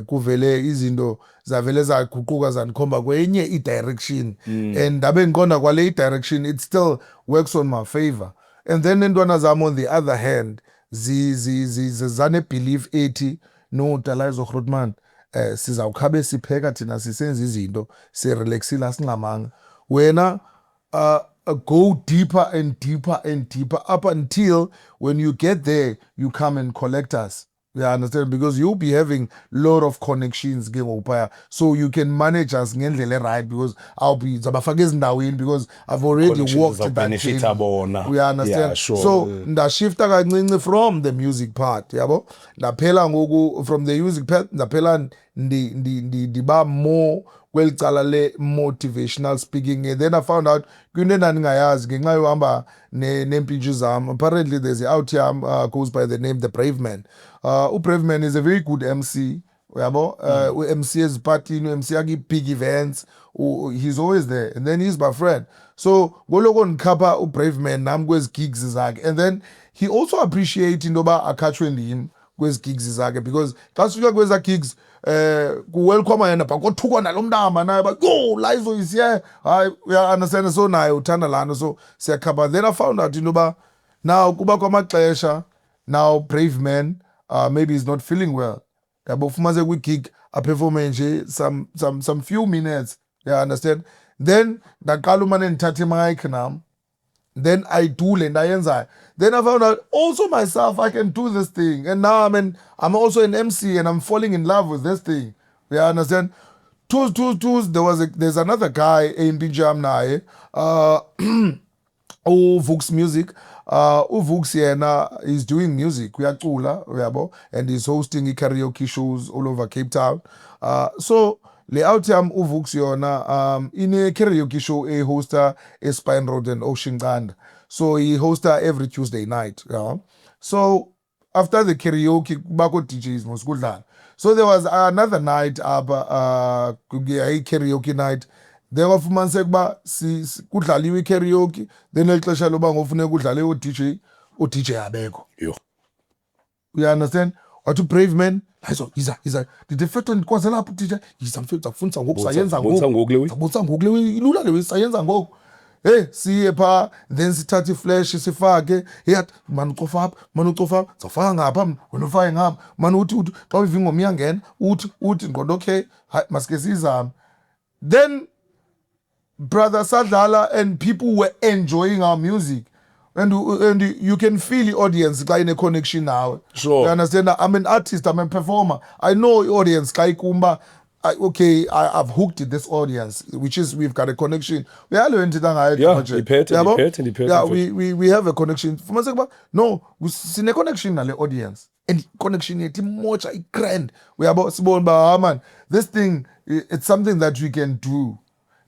[SPEAKER 1] Kuvele izinto zavele zaguquka zandikhomba kwenye i-direction, and ndabe ngiqonda kwale i-direction it still works on my favor. And then intwana zami on the other hand zane-belief ethi no Laizo Grootman, sizawukhabe sipheka thina sisenza izinto sirelaxile asingamanga. Wena go deeper and deeper and deeper up until when you get there you come and collect us. You understand? Because you'll be having a lot of connections game upaya, so you can manage us ngendlela right, because I'll be zabafaka ezindaweni because I've already walked that chain. We understand?
[SPEAKER 4] Yeah, sure.
[SPEAKER 1] So ndashifta kancinci from the music part, yabo. Ndaphela ngoku from the music part ndaphela ndiba more kwelicala le motivational speaking, and then I found out kunento ndingayazi ngenxa yohamba neempintshi zam. Apparently there's a out yam goes by the name The Brave Man. Brave Man is a very good MC, uyabo. MC eziphathini, MC big events, he's always there, and then he's my friend. So ngoloko ndikhapha Brave Man nam kwezi gigs zakhe, and then he also appreciate into yoba akhatshwe ndim kwezi gigs zakhe, because xa sifika kweza gigs kuwelcome yena but kothukwa nalo mntama naye but yo Laizo is here, hayi uya-understand. So naye uthanda laa nto, so siyakhapha. Then I found out into yoba now kuba kwamaxesha now Brave Man maybe he's not feeling well, yabo. Fumanise kwi-gig aperforme nje some few minutes, you understand. Then ndaqala umane ndithatha imic nam, then I do le ndayenzayo. Then I found out also myself I can do this thing, and now I'm also an MC and I'm falling in love with this thing, you understand. There's another guy in Bijam naye Vux Music. Vux yena is doing music, uyacula, uyabo, and he's hosting karaoke shows all over Cape Town. So le out yam Vux yona ine karaoke show hoster Spine Road and Ocean Grand. So he hosts every Tuesday night, yeah. So after the karaoke bako DJs mos kudlala. So there was another night karaoke night. Then wafumaniseka uba kudlaliwe karaoke, then elixesha loba ngofuneka kudlale o-DJ abekho.
[SPEAKER 4] Yo.
[SPEAKER 1] You understand? Wathi Brave Man, Laizo yiza ndidefetho ndikwaze lapho DJ yiza mfethu zakufundisa ngoku sayenza ngoku.
[SPEAKER 4] Zabonisa ngoku le way.
[SPEAKER 1] Zabonisa ngoku le way ilula le way sayenza ngoku. hey siye pha then sithatha iflash sifake yathi man ucofa apha man ucofa apha zawufaka ngapha wena ufake ngapha man uthi xa uyiva ingoma iyangena uthi ngoba okay masike sizame then brother sadlala and people were enjoying our music and you can feel the audience xa ine connection nawe.
[SPEAKER 4] Sure.
[SPEAKER 1] You understand? I'm an artist, I'm a performer. I know the audience xa ikumba I've hooked this audience, which is we've got a connection. We are learning ngayo.
[SPEAKER 4] Yeah, ndiphethe.
[SPEAKER 1] Yeah, we have a connection. No, sine connection nale audience. And connection yethu mocha grand. We are sibona ba man, this thing it's something that we can do.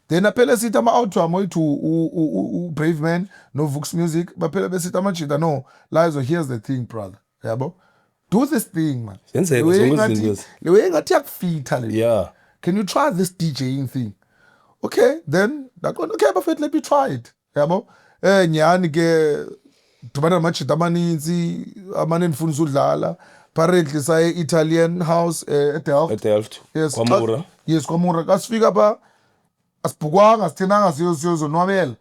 [SPEAKER 1] Then aphela sithi ama-outro amoyithu Brave Man no Vux Music baphela besithi amajita no Lizo, here's the thing brother yabo do this thing man
[SPEAKER 4] Zenzeka zonke izinto
[SPEAKER 1] le way ngathi yakufitha le
[SPEAKER 4] yeah
[SPEAKER 1] can you try this DJing thing okay then ndaqonda okay bafethu let me try it yabo nyani ke dibana namajita amaninzi amane ndifundisa udlala apparently saye Italian house eDelft yes
[SPEAKER 4] kwaMura
[SPEAKER 1] yes kwaMura kasifika pha asibhukwanga sithenanga siyozonwabela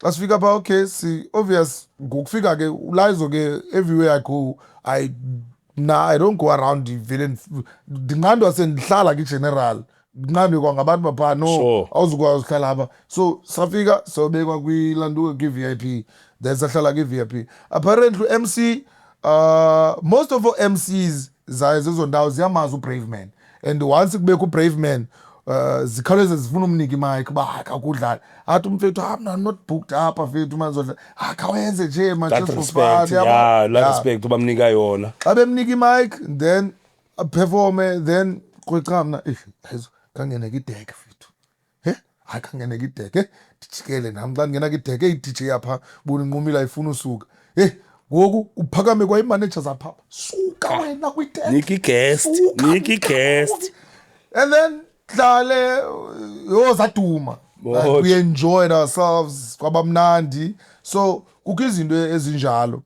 [SPEAKER 1] xa sifika pha okay si obvious ngokufika ke Lizo ke everywhere I go I don't go around the villain ndinqandwa sendihlala ki-general ndinqandwe kwangabantu bapha no awuzukwazi uhlala apha so safika sobekwa kwilantuka kwi-VIP then sahlala kwi-VIP apparently MC most of all MCs zayo zezo ndawo ziyamazi uBrave Man and once kubekho uBrave Man zikhawuleze zifuna umnika imike uba akudlala athi umfethu mna not booked apha fethu manzodlala akawenze nje man
[SPEAKER 4] that respect yeah la respect ubamnika yona
[SPEAKER 1] xa bemnika imike then performe then kweca mna kangene kidek fethu hayi kangene kidek ndijikele nami xa ndingena kidek DJ apha bona inqumile ayifuna usuka ngoku uphakame kwayi-managers apha suka wena kwidek
[SPEAKER 4] Nikki guest
[SPEAKER 1] and then dlale zaduma we enjoyed ourselves kwabamnandi so kukho izinto ezinjalo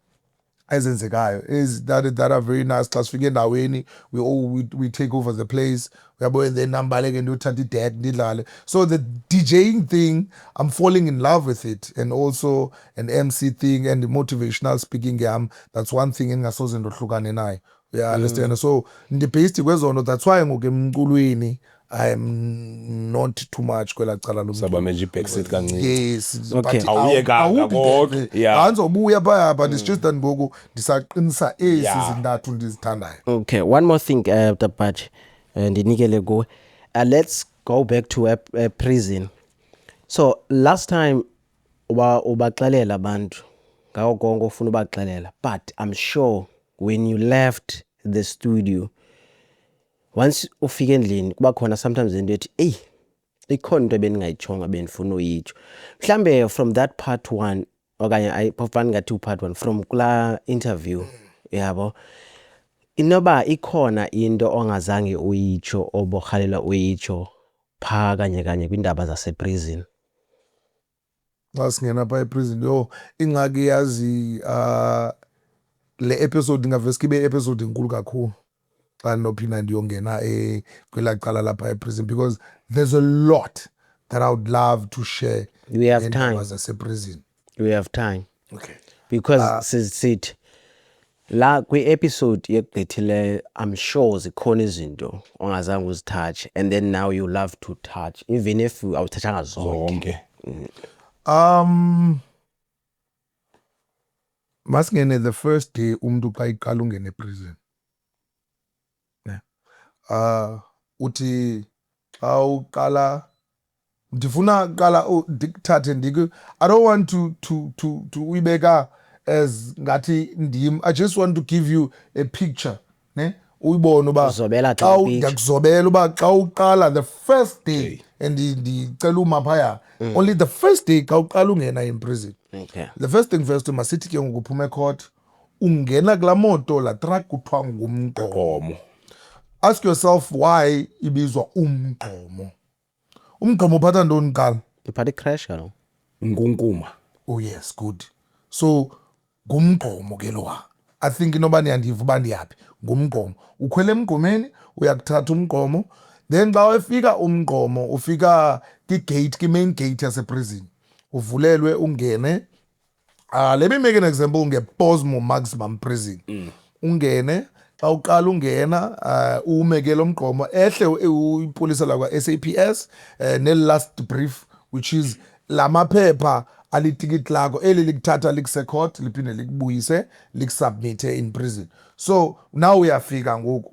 [SPEAKER 1] ezenzekayo that are very nice xa sifike endaweni we take over the place uyabo and then nambaleke ndiyothatha i-deck ndidlale so the DJing thing I'm falling in love with it and also an MC thing and the motivational speaking yam that's one thing engasoze ndohlukane nayo yeah understand so ndibased kwezonto that's why ngoku emculweni I'm not too much kwela cala lo
[SPEAKER 4] saba meji backseat kancane
[SPEAKER 1] yes
[SPEAKER 3] Okay.
[SPEAKER 4] awuyekanga kodwa yeah
[SPEAKER 1] andizobuya phaya but it's just that ngoku ndisaqinisa ezi zintathu ndizithandayo.
[SPEAKER 3] Okay, one more thing, Tapach, ndinikele kuwe. Let's go back to prison. So last time ubaxelela abantu ngawo konke ufuna ubaxelela, but I'm sure when you left the studio, once ufike endlini kuba khona sometimes into ethi ikhona into ebendingayitshonga bendifuna uyitsho mhlambe from that part 1 okanye ayifani ngathi part 1 from kula interview yabo inoba ikhona into ongazange uyitsho oborhalela uyitsho pha kanye kwindaba zaseprison.
[SPEAKER 1] Xa singena pha eprison ingxaki yazi le episode ingavese kibe episode enkulu kakhulu xa ndinophinda ndiyongena kwelaa cala lapha eprison because there's a lot that I would love to share.
[SPEAKER 3] We have time.
[SPEAKER 1] Zaseprison.
[SPEAKER 3] We have time.
[SPEAKER 1] Okay.
[SPEAKER 3] Because sithi la kwi-episode yekugqithile I'm sure zikhona izinto ongazange uzitouch and then now you love to touch even if awuthathanga zonke.
[SPEAKER 1] Masingene the first day umuntu xa iqala ungena eprison uthi xa uqala ndifuna qala ndikuthathe I don't want to uyibeka as ngathi ndim I just want to give you a picture ne uyibone uba ndiyakuzobela uba xa uqala the first day and ndicela uma phaya only the first day xa uqala ungena in prison.
[SPEAKER 3] Okay.
[SPEAKER 1] The first thing first masithi ke ngokuphuma ecourt ungena kula moto la truck kuthiwa ngumgqomo. Ask yourself why ibizwa umgqomo. Umgqomo uphatha ntoni qala?
[SPEAKER 3] Iphatha i-crash kalo.
[SPEAKER 4] Nkunkuma.
[SPEAKER 1] Oh yes, good. So ngumgqomo ke lowa. I think inoba niyandiva uba ndiyaphi ngumgqomo. Ukhwele emgqomeni uyakuthatha umgqomo then xa ufika umgqomo ufika ki-gate ki-main gate yaseprison. uvulelwe ungene. Let me make an example nge-Posmo Maximum Prison. Ungene, xa uqala ungena, umeke lo mgqomo, ehle ipolisa lakwa SAPS, ne-last brief, which is lamaphepha alitikiti lakho, eli likuthatha likuse-court, liphinde likubuyise, likusubmithe in prison. So, now uyafika ngoku,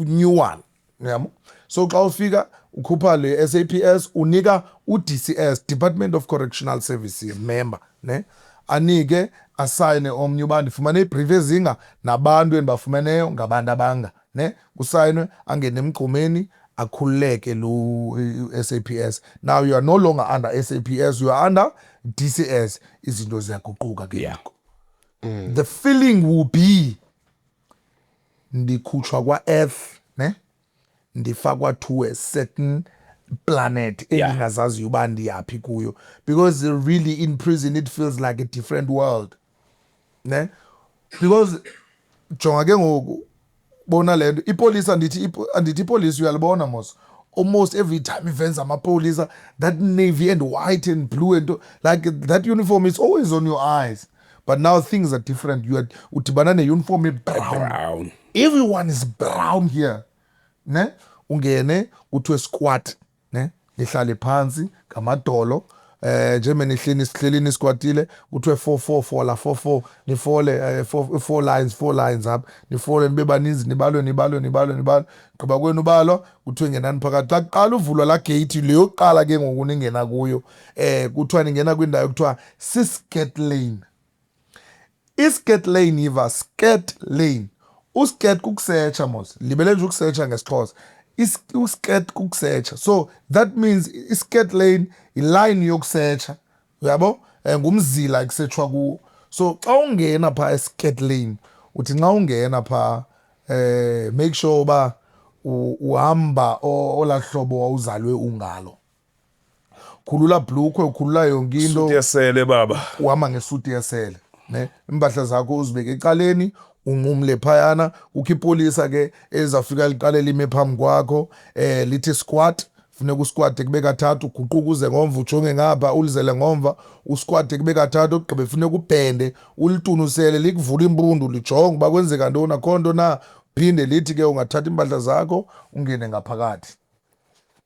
[SPEAKER 1] new one. Yabo? So, xa ufika, ukhupha le SAPS, unika u-DCS, Department of Correctional Services, member, ne? Anike, asayine omnye uba ndifumane ibrief ezinga, nabantu endibafumeneyo ngabantu abanga, ne? Kusayinwe, angene emgqomeni, akhululeke lo SAPS. Now you are no longer under SAPS, you are under DCS. Izinto ziyaguquka ke yakho. The feeling will be ndikhutshwa kwa earth, ne? Ndifakwa to a certain planet engingazazi uba ndiyaphi kuyo, because really in prison it feels like a different world, ne? Because jonga ke ngoku bona lento ipolice andithi ipolice uyalibona mos, almost every time events amapolisa, that navy and white and blue and like that uniform is always on your eyes. But now things are different. You are udibana ne-uniform brown. Everyone is brown here, ne? Ungene kuthiwe squat, ne? Nihlale phansi ngamadolo, njengoba sihleli nisquatile, kuthiwe 4-4 la 4-4, nifole 4 lines up, nifole nibe baninzi, nibalwe, gqiba kwenu balwa, kuthiwe ngenani phakathi. Xa kuqala uvulwa la gate leyo qala ke ngoku ningena kuyo, kuthiwa ningena kwindawo kuthiwa si-skirt lane. I-skirt lane yiva, skirt lane. Uskirt kukusearcha mos, libele nje ukusearcha ngesixhosa. Uskirt kukusearcha. So that means i-skirt lane i-line yokusearcha, uyabo? Ngumzila ekusearchwa kuwo. So xa ungena pha e-skirt lane, uthi nxa ungena pha, make sure uba uhamba ola hlobo wawuzalwe ungalo. Khulula bhlukhwe, ukhulula yonke into.
[SPEAKER 4] Suti yesele baba.
[SPEAKER 1] Uhamba ngesuti yesele, ne? Impahla zakho uzibeke ecaleni, unqumle phayana, ukho ipolisa ke ezafika liqale lime phambi kwakho, lithi squat, funeka usquat kube kathathu, uguquke uze ngomva, ujonge ngapha, ulizele ngomva, usquat kube kathathu, ugqibe funeka ubhende, ulitunusele, likuvula impundu, lijonge uba kwenzeka ntoni, akho nto na, phinde lithi ke ungathatha impahla zakho, ungene ngaphakathi.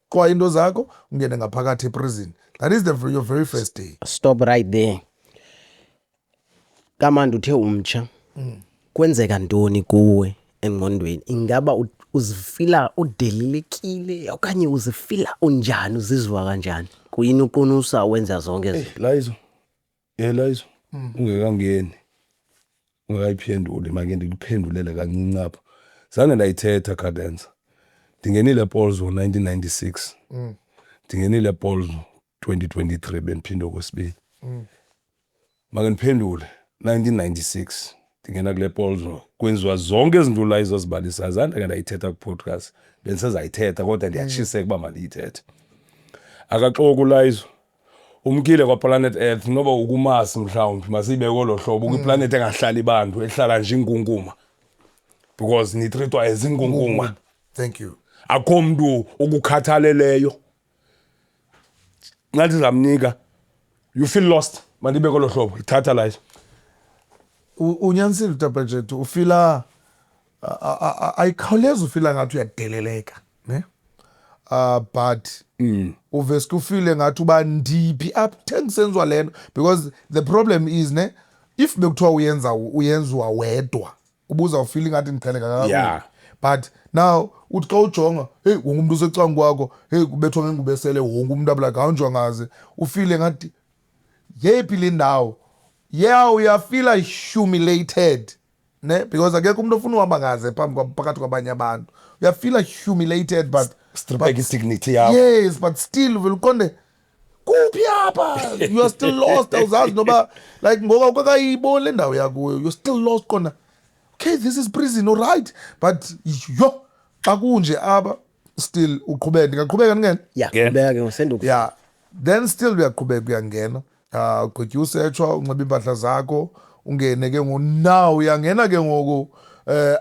[SPEAKER 1] Kwa into zakho, ungene ngaphakathi eprison. That is your very first day.
[SPEAKER 3] Stop right there. Kamandi uthe umtsha. Kwenzeka ntoni kuwe engqondweni? Ingaba uzifila udelelekile okanye uzifila unjani, uzizwa kanjani? Kuyini uqonusa wenza zonke izinto?
[SPEAKER 4] Layizo. Ungekangeni. Ungayiphendule make ndikuphendulele kancinci apha. Zange ndayithetha Cadenza. Ndingenile Paul's 1996. Ndingenile Paul's 2023 bendiphinde okwesibili. Make ndiphendule 1996. Ndingena kule Paul's kwenziwa zonke izinto layizo zibalisa. Zange ndayithetha ku-podcast. Bendisezayithetha kodwa ndiyachiseka uba mandiyithethe. Akaxoku layizo. Umkile kwa-planet Earth noba ukuMars mhlawumbi masiyibeke olo hlobo kwiplanethi engahlali bantu ehlala nje inkunkuma, because nitreatwa as inkunkuma.
[SPEAKER 1] Thank you.
[SPEAKER 4] Akho mntu okukhathaleleyo. Ngathi zamnika, you feel lost, mandibeke olo hlobo, ithatha layizo.
[SPEAKER 1] Unyanisile utapejethu, ufila ayikhawulezi ufila ngathi uyadeleleka, ne? But uveske ufile ngathi uba ndiphi apha kusenziwa le nto, because the problem is, ne, if bekuthiwa uyenziwa wedwa ubuzawufila ngathi ndiqheleka kakhulu.
[SPEAKER 4] Yeah.
[SPEAKER 1] But now uthi xa ujonga, hey, wonke umuntu usecangu kwakho, hey, kubethwa ngengubo esele wonke umuntu abulaka awunjongaze, ufile ngathi yephi le ndawo. Yeah, uyafila humiliated, ne? Because akekho umuntu ofuna uhamba ngaze phakathi kwabanye abantu. Uyafila humiliated, but
[SPEAKER 4] Stripeka i-dignity yakho.
[SPEAKER 1] yes, but still uvela uqonde kuphi apha, you are still lost. Awuzazi noba like ngoba ukakayiboni le ndawo yakuyo, you're still lost khona. Okay, this is prison, all right, but yo xa kunje apha still uqhubeka. Ndingaqhubeka ndingene?
[SPEAKER 3] Qhubeka ke ngisendo.
[SPEAKER 1] Yeah, then still uyaqhubeka uyangena, ugqitya usetshwa, unxiba impahla zakho, ungene ke ngoku. Now uyangena ke ngoku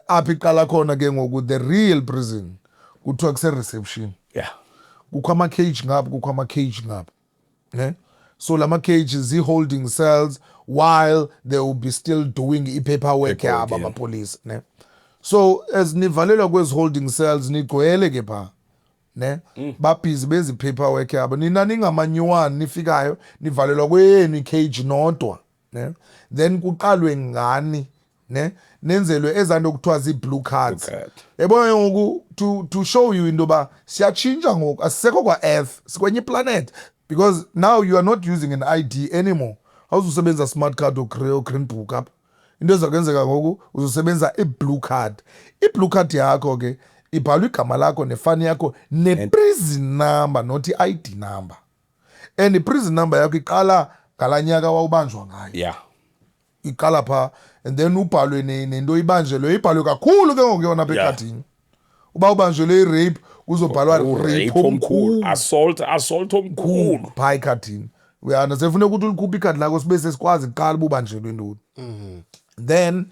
[SPEAKER 1] apha iqala khona ke ngoku the real prison, kuthiwa kuse-reception.
[SPEAKER 4] Yeah.
[SPEAKER 1] Kukho ama-cage ngapha, kukho ama-cage ngapha, ne? so lama cages holding cells while they will be still doing i-paperwork yabo amapolice ne. So as nivalelwa kwezi holding cells nigcwele ke pha ne babhizi benza i-paperwork yabo nina ningamanyuwani nifikayo nivalelwa kweyenu i-cage nodwa ne, then kuqalwe ngani ne, nenzelwe ezanto kuthiwa zii-blue cards yabona ngoku to show you into ba siyatshintsha ngoku asisekho kwa earth sikwenye iplanet because now you are not using an ID anymore. Awuzusebenza smart card or green book apha. Into ezakwenzeka ngoku uzosebenza i-blue card. I-blue card yakho ke ibhalwe igama lakho nefani yakho ne-prison number not i-ID number. And i-prison number yakho iqala ngalanyaka wawubanjwa ngayo.
[SPEAKER 4] Yeah.
[SPEAKER 1] Iqala pha and then ubhalwe nento ibanjelwe ibhalwe kakhulu ke ngoku yona apha ekhadini. Uba ubanjelwe i-rape uzobhalwa rape omkhulu.
[SPEAKER 4] Assault omkhulu.
[SPEAKER 1] Pha ekhadini. Uyana sefuna ukuthi ulikhuphe ikhadi lakho sibe sesikwazi kuqala ubanjelwe intoni. Then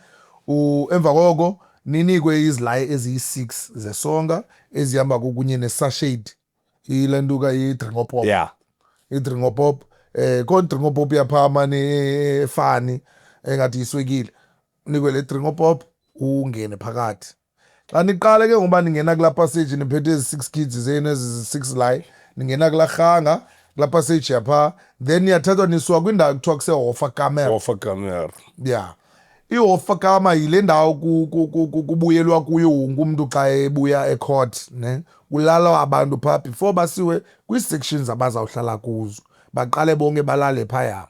[SPEAKER 1] emva koko ninikwe izilayi eziyi-6 zesonga ezihamba kokunye ne-sachet ile ntuka i-dringopop.
[SPEAKER 4] Yeah.
[SPEAKER 1] I-dringopop khona i-dringopop yaphama nefani engathi iswekile unikwe le dringopop ungene phakathi. Xa niqala ke ngoba ningena kulaa passage niphethe ezi-6 kids zenu ezi-6 layi ningena kulaa rhanga kulaa passage yapha then niyathathwa nisiwa kwindawo kuthiwa kuse-Hofakamer.
[SPEAKER 4] Hofakamer.
[SPEAKER 1] Yeah. I-Hofakamer yile ndawo kubuyelwa kuyo wonke umuntu xa ebuya ecourt ne. Kulalwa abantu phaa before basiwe kwii-sections abazawuhlala kuzo. Baqale bonke balale phaya.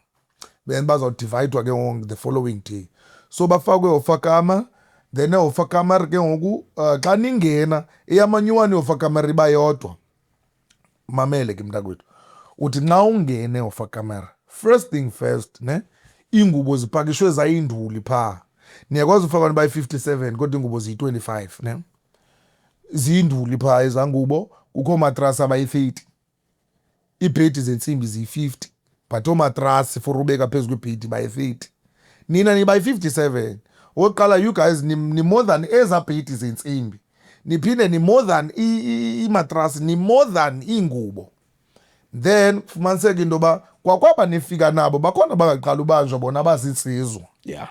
[SPEAKER 1] Then bazawudividwa ke ngoku the following day. So bafakwe eHofakamer then eHofakamer ke ngoku xa ningena eyamanyuwani iHofakamer iba yodwa. Mamele ke mntakwethu. Uthi nxa ungene eHofakamer first thing first ne. Ingubo zipakishwe zayinduli pha. Niyakwazi ufaka bayi-57 kodwa ingubo ziyi-25 ne. Ziyinduli pha ezangubo kukho matrasi abayi-30. Iibhedi zentsimbi ziyi-50 but oomatrasi for ubeka phezu kwebhedi bayi-30. Nina nibayi-57. Okokuqala you guys ni more than eza bhedi zentsimbi. Niphinde ni more than imatrasi ni more than ingubo. Then fumaniseka into yoba kwakwaba nifika nabo bakhona bangaqala ubanjwa bona bazinsizwa.
[SPEAKER 4] Yeah.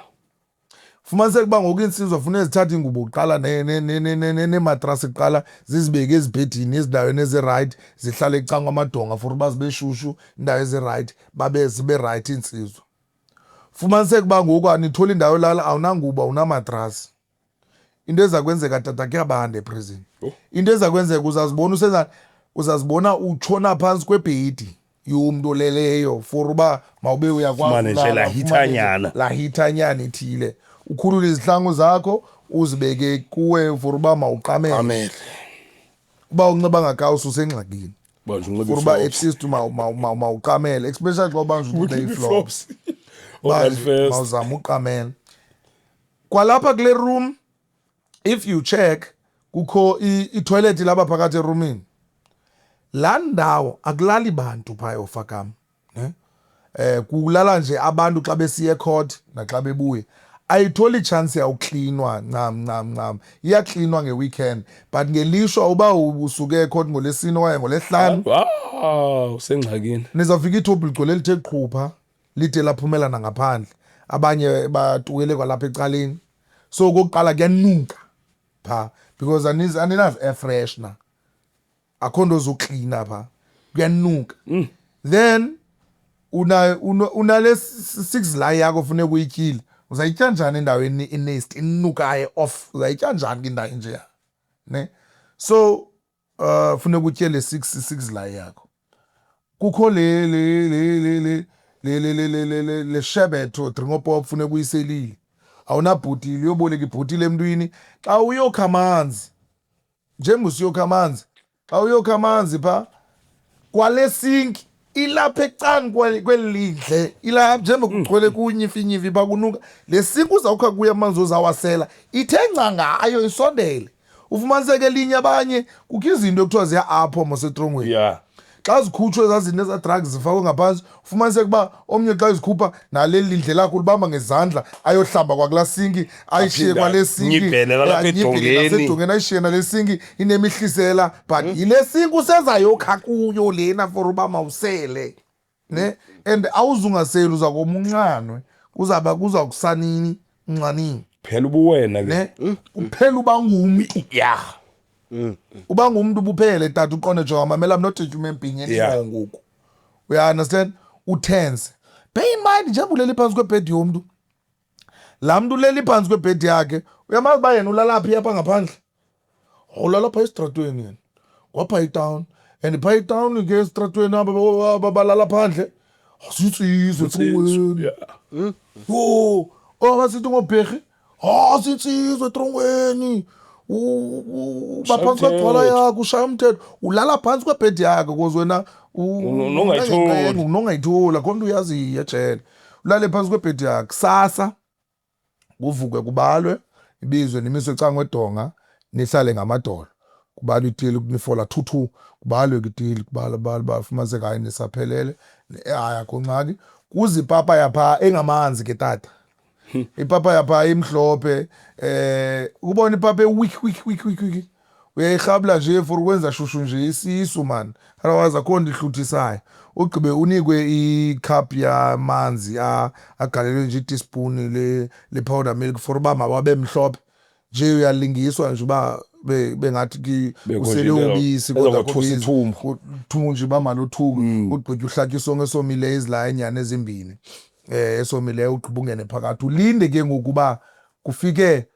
[SPEAKER 1] Fumaniseka uba ngoku insizwa funeka zithathe ingubo kuqala nematrasi kuqala zizibeke ezibhedini ezindaweni ezirayithi zihlale ecangwa amadonga for uba zibe shushu indawo ezirayithi babe zibe rayithi insizwa. Fumaniseka uba ngoku anitholi indawo yolala awunangubo awunamatrasi. Into eza kwenzeka tata kuyabanda eprison. Into eza kwenzeka uzazibona utshona phantsi kwebhedi yomntu oleleyo for uba mawube uyakwazi lahithanyana ithile. Ukhulule izihlangu zakho uzibeke kuwe for uba mawuqamele. Uba unxiba ngakawusi usengxakini. For uba at least mawuqamele especially xa ubanjwa ukuthi mawuzama uqamela. Kwalapha kule room if you check kukho itoilet laba phakathi erumini. Laa ndawo akulali bantu phaa eHofakamer ne. Kulala nje abantu xa besiya ecourt naxa bebuye. Ayitholi chance yawuklinwa ncam. Iyaklinwa ngeweekend but ngelishwa uba usuke ecourt ngoLesine okanye ngoLesihlanu
[SPEAKER 4] usengxakini.
[SPEAKER 1] Nizawufika ithophu ligcwele lithe qhupha lide laphumela nangaphandle. Abanye batukele kwalapha ecaleni. So kokuqala kuyanuka phaa because aninazi air freshener. Akho nto zoklina pha kuyanuka. Then unale 6 layi yakho funeka uyityile uzayitya njani endaweni enest inukayo off uzayitya njani kwindawo enjeya ne. So funeka utye le 6 layi yakho. Kukho le shebetho dringopop funeka uyiselile. Awunabhotile uyoboleka ibhotile emntwini xa uyokha amanzi njengosiyokha amanzi. Xa uyokha amanzi pha kwale sinki ilapha ecani kweli lidle ilapha njengoba kugcwele kunyifinyifi pha kunuka. Le sinki uzawukha kuyo amanzi ozawasela ithe nca ngayo isondele. Ufumaniseke elinye abanye kukho izinto ekuthiwa ziya-apho mosetrongweni.
[SPEAKER 4] Yeah.
[SPEAKER 1] Xa zikhutshwe ezaa zinto eza-drugs zifakwe ngaphantsi ufumaniseke uba omnye xa izikhupha naleli lidle lakho libamba ngezandla ayohlamba kwakulaa sinki ayishiye kwale sinki nasedongeni ayishiye nale sinki inemihlisela but yile sinki usezayokha kuyo lena for uba mawusele ne and awuzungaseli uza komunqanwe kuza kusanini unqanini
[SPEAKER 4] phela ubuwena ke
[SPEAKER 1] ne uphela uba ngumi ya uba ngumuntu ubuphele tata uqonde nje mamela I'm not a human being anymore ngoku we understand utense pay in mind nje uleli phansi kwebed yomuntu la muntu uleli phansi kwebed yakhe uyamazi ba yena ulalaphi yapha ngaphandle ulala pha estratweni yena kwapha itown and pha itown ke estratweni abalala phandle asitsizwe trongweni basithi ngobherhi asitsizwe trongweni baphansi kwegcwala yakho ushaya umthetho ulala phansi kwebhedi yakho koze wena unongayithola khona uyazi ejele ulale phansi kwebhedi yakho sasa kuvuke kubalwe ibizwe nemiswe ecangwe edonga nihlale ngamadolo kubalwe itili kunifola 2 kubalwe itili kubala bafumanise kayi nisaphelele haya konqaki kuze ipapa yapha engamanzi ke tata ipapa yapha imhlophe ubona ipapa week uyayirhabla nje for ukwenza shushu nje isisu man otherwise akhona ihluthisayo ugqibe unikwe icup yamanzi agalelwe nje teaspoon le powder milk for uba mababe mhlophe nje uyalingiswa nje uba bengathi usele ubisi kodwa thumu nje bamalothuku ugqithe uhlatshe isonke esomile izila enyane ezimbini esomileyo ugqiba ungene phakathi ulinde ke ngokuba kufike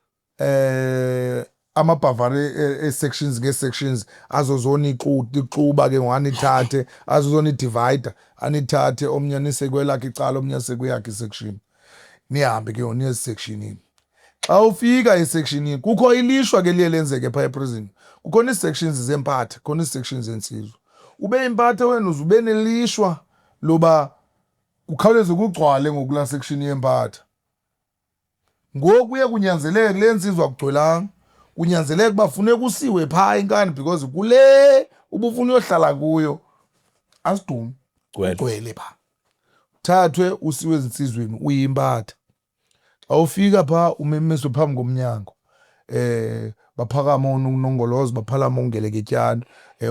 [SPEAKER 1] amabhavari sections nge-sections azozona ixuba ke nganithathe azozona i-divider anithathe omnye nisekwelakhe icala omnye sekweyakhe isection nihambe ke yona esectionini xa ufika esectionini kukho ilishwa ke liye lenzeke pha eprison kukhona ii-sections zempathe khona ii-sections zensizwe ube impathe wena uzube nelishwa loba kukhawuleze kugcwale ngokula section yempathe ngoku kuye kunyanzeleke le nsizwa kugcwelanga kunyanzeleke bafuneka usiwe pha inkani because kule ubufuna uyohlala kuyo asidumi gcwele pha thathwe usiwe ezinsizweni uyimpathe xa ufika pha umemiswe phambi komnyango baphakama unongolozi baphalama ungeleketyana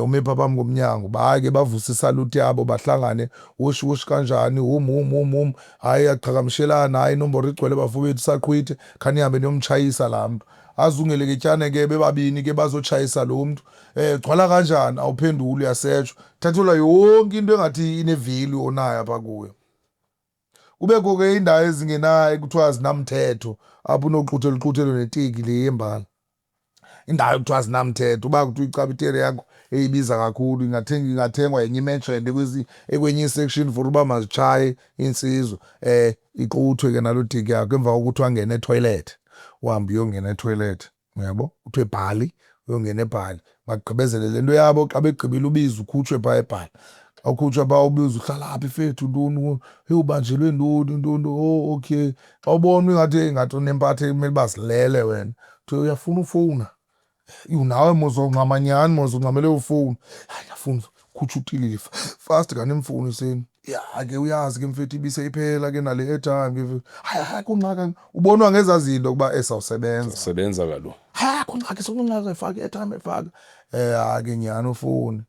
[SPEAKER 1] ume pha phambi komnyango bake bavuse isalute yabo bahlangane wosh kanjani hum hayi aqhagamshelana hayi inombolo igcwele bafowethu saqhwithe khanihambe niyomtshayisa laa mntu azungeleketyane ke bebabini ke bazotshayisa lo mntu gcwala kanjani awuphenduli uyasetshwa thathelwa yonke into engathi inevili onayo apha kuyo kubekho ke indawo ezingenayo kuthiwa zinamthetho apho unoxuthelwa netiki le yembala indawo ekuthiwa zinamthetho uba kuthiwa icapiteri yakho eyibiza kakhulu ingathengwa yenye imenshende ekwenye isection for uba mazitshaye insizwe ixuthwe ke nalo tiki yakho emva kokuthi wangena etoilet uhambe uyongena etoilet uyabo kuthiwe ebhali uyongena ebhali bagqibezele le nto yabo xa begqibile ubiza ukhutshwe phaa ebhali awukhutshwa phaa ubiza uhlala phi fethu ntoni ubanjelwe ntoni okay xa ubona ingathi unempathe emele bazilele wena kuthiwe uyafuna ufowuna nawe mozonqamanyani mozonqamele ufowuni hayi yafuna khutsha utilile fast kanemfowuniseni ya ke uyazi ke mfethu ibiseyiphela ke nale airtime hayi kunqaka ubonwa ngeza zinto kuba esawusebenza
[SPEAKER 4] kalo
[SPEAKER 1] hayi kunqaka sokunqaka efaka airtime efaka ke nyani ufowuni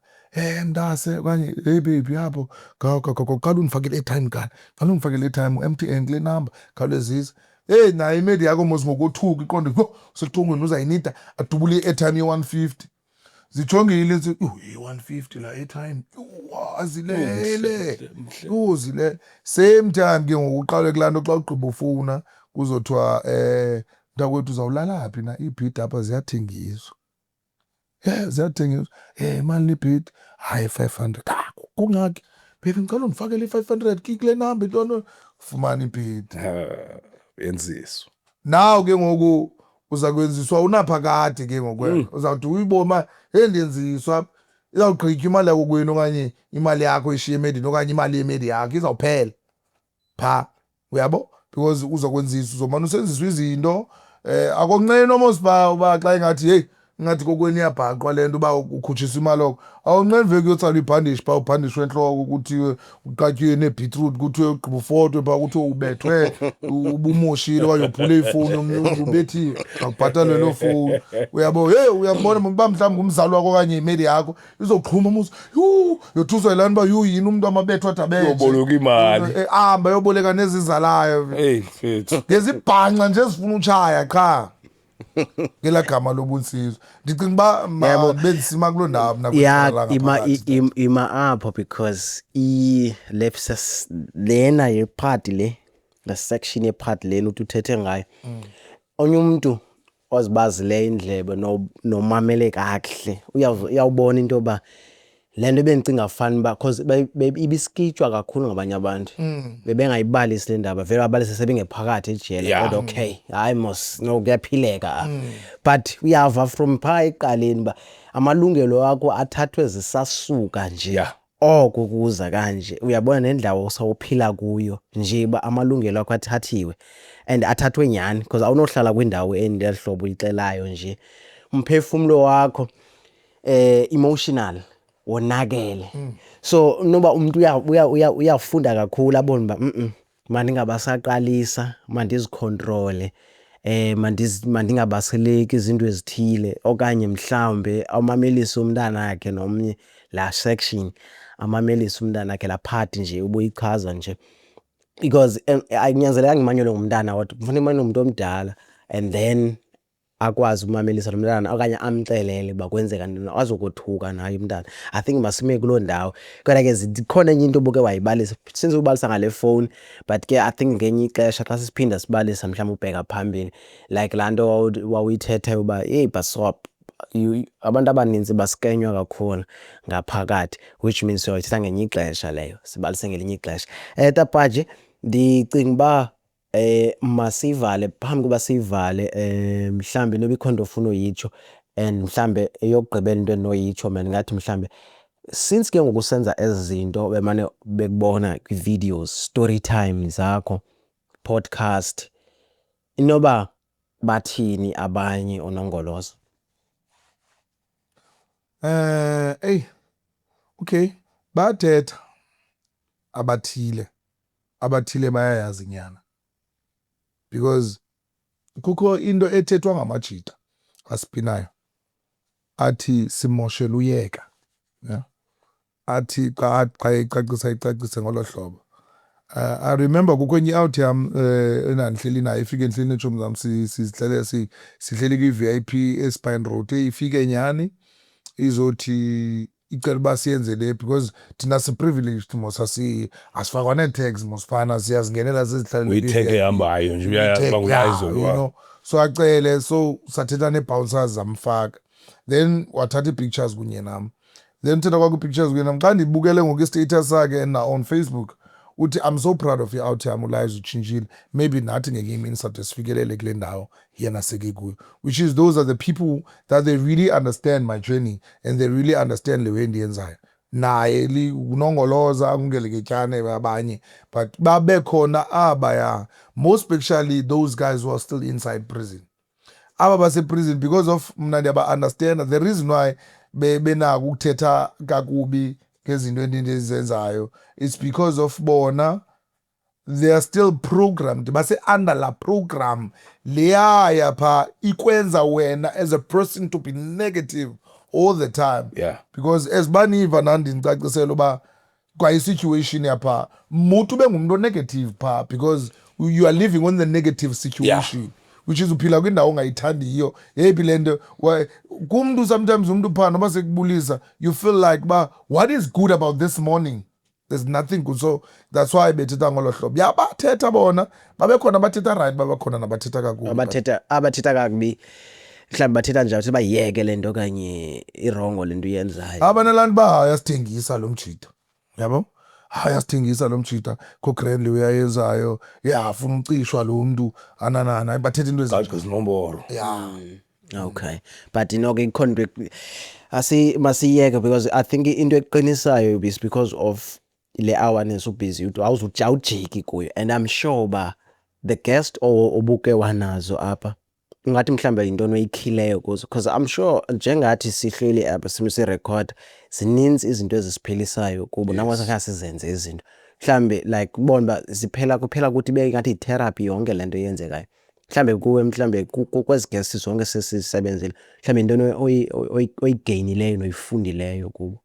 [SPEAKER 1] mntase okanye hey baby yabo qala undifakele airtime kana qala undifakele airtime MTN kule number khawulezisa naye imedi yakho mos ngokothuka iqonde seqongweni uzayinida adubule i-airtime ye-150 zijongile i-150 la airtime azilele uzile same time ke ngokuqale kulaa nto xa ugqiba ufuna kuzothiwa mntakwethu uzawulala phi na iibhidi apha ziyathengiswa ziyathengiswa imali ibhidi hayi 500 kungaki baby ngicela undifakele i-500 kule number intoni fumana ibhidi
[SPEAKER 4] yenziswa
[SPEAKER 1] naw ke ngoku uza kwenziswa unaphakade ke ngokwena uzawuthi uyibona ndiyenziswa izawugqitya imali yakho kwenu okanye imali yakho ishiye emedini okanye imali yemedi yakho izawuphela pha uyabo because uzokwenziswa uzomane usenziswa izinto akonqeni almost uba xa ingathi hey ngathi kokweni yabhaqwa lento uba ukhutshisa imali oko awunqeni veki yotsala ibhandishi pha ubhandishwe entloko kuthiwe uqatywe nebhitruthi kuthiwe ugqiba ufotwe pha kuthiwe ubethwe ubumoshile wayophula ifowuni yomntu ubethiwe akubhatalwe loo fowuni uyabo uyabona uba mhlawumbi ngumzali wakho okanye yimeli yakho izoxhuma musa yothuswa yilani uba yini umntu amabethwa adabenje
[SPEAKER 4] Yoboleka imali.
[SPEAKER 1] ahamba yoboleka nezizalayo
[SPEAKER 4] Mfethu.
[SPEAKER 1] ngezibhanxa nje ezifuna utshaya qha ngelaa gama lobunsizwa ndicinga uba benzisima kuloo ndawo mna
[SPEAKER 3] ima apho because lena yepart le section yepart lena uthi uthethe ngayo onye umuntu ozibazileyo indlebe nomamele kahle uyawubona into yoba le nto bendicinga fani uba because ibiskitshwa kakhulu ngabanye abantu bebengayibalisi le ndaba vele abalise sebengephakathi ejele kodwa okay hayi mos no kuyaphileka but uyava from phaa eqaleni uba amalungelo akho athathwe zisasuka nje oko kuza kanje uyabona nendawo osawuphila kuyo nje uba amalungelo akho athathiwe and athathwe nyani because awunohlala kwindawo endihlobo uyixelayo nje umphefumlo wakho emotional wonakele so noba umuntu uyafunda kakhulu abone ba mandingabasaqalisa mandizicontrole mandingabaseleki izinto ezithile okanye mhlawumbe amamelisi umntana wakhe nomnye la section amamelisi umntana wakhe la part nje ubuyichaza nje because akunyanzelekanga imanyelwe ngumntana wathi kufanele imanyelwe umuntu omdala and then akwazi umamelisa lo mntana okanye amcelele bakwenzeka ntoni azokothuka naye umntana I think masime kuloo ndawo kodwa ke zikhona enye into obuke wayibalisa since ubalisa ngale phone but ke I think ngenye ixesha xa sisiphinda sibalisa mhlawumbe ubheka phambili like laa nto wawuyithetha uba hey baswap abantu abaninzi baskenywa kakhulu ngaphakathi which means soyithetha ngenye ixesha leyo sibalise ngelinye ixesha tapaje ndicinga uba masivale phambi kuba sivale mhlambe noba ikhonto ofuna uyitsho and mhlambe eyokugqibela into enoyitsho man ngathi mhlambe since ke ngoku senza ezi zinto bemane bekubona kwi-videos story time zakho podcast inoba bathini abanye onongoloza
[SPEAKER 1] okay bathetha abathile bayayazi nyana because kukho into ethethwa ngamajita asipinayo athi simoshela uyeka athi xa icacise ngolo hlobo I remember kukho enye out yam enandihleli nayo ifike endlini netshomi zam sihleli kwi-VIP eSpine Road ifike nyani izothi icela uba siyenze le because thina si-privileged mos asifakwa nee-tags mosifana siyazingenela sezihlaleni
[SPEAKER 4] uyitheke ehambayo nje uyayazi uba uyayizolwa
[SPEAKER 1] so acele so sathetha nee-bouncers zamfaka then wathatha ii-pictures kunye nam then uthetha kwakho ii-pictures kunye nam xa ndibukele ngoku i-status sakhe on Facebook uthi I'm so proud of you out yam ulives utshintshile maybe nathi ngenye imini sade sifikelele kule ndawo yena seke kuyo which is those are the people that they really understand my journey and they really understand le way ndiyenzayo naye unongoloza akungeleketyane abanye but babe khona abaya most especially those guys who are still inside prison aba base-prison because of mna ndiyaba-understand the reason why benako ukuthetha kakubi ngezinto endizenzayo it's because of bona they are still programmed base-under la program leyaya pha ikwenza wena as a person to be negative all the time because as baniva nandinicacisela uba kwayisituation yapha mutu ube ngumntu negative pha because you are living on the negative situation which is uphila kwindawo ongayithandiyo yeyiphi le nto kumntu sometimes umntu phaa noba sekubulisa you feel like ba what is good about this morning there's nothing good so that's why bethetha ngolo hlobo yabathetha bona babekhona abathetha right babekhona nabathetha kakubi
[SPEAKER 3] abathetha kakubi mhlawumbi bathetha njalo ukuthi bayiyeke le nto kanye irongo le nto uyenzayo
[SPEAKER 1] abanalani ba yasithengisa lo mjito yabo yasithengisa lo mjita ko-Grand uyayenzayo afuna ucishwa lo mntu ananana bathetha into
[SPEAKER 4] ezinomboro
[SPEAKER 3] okay but inoke ikhona masiyeke because I think into eqinisayo is because of le awareness ubusy awuzujiki kuyo and I'm sure ba the guest obuke wanazo apha ngathi mhlambe into oyikhileyo kuzo because I'm sure njengathi sihleli apha simse record zininzi izinto ezisiphilisayo kubo nangwa sizenze izinto mhlambe like ubona ba kuphela ukuthi ngathi therapy yonke lento eyenzekayo mhlambe kuwe mhlambe kwezi guests zonke sesisebenzile mhlambe into oyigainileyo noyifundileyo kubo.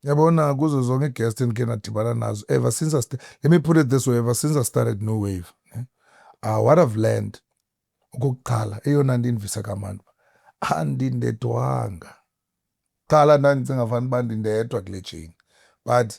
[SPEAKER 1] Yabona kuzo zonke guests endike nadibana nazo ever since let me put it this way, ever since I started No Wave, what I've learned ukuqala eyona ndinvisa kamandi andindedwanga qala ndandingafani bandindedwa kule chain but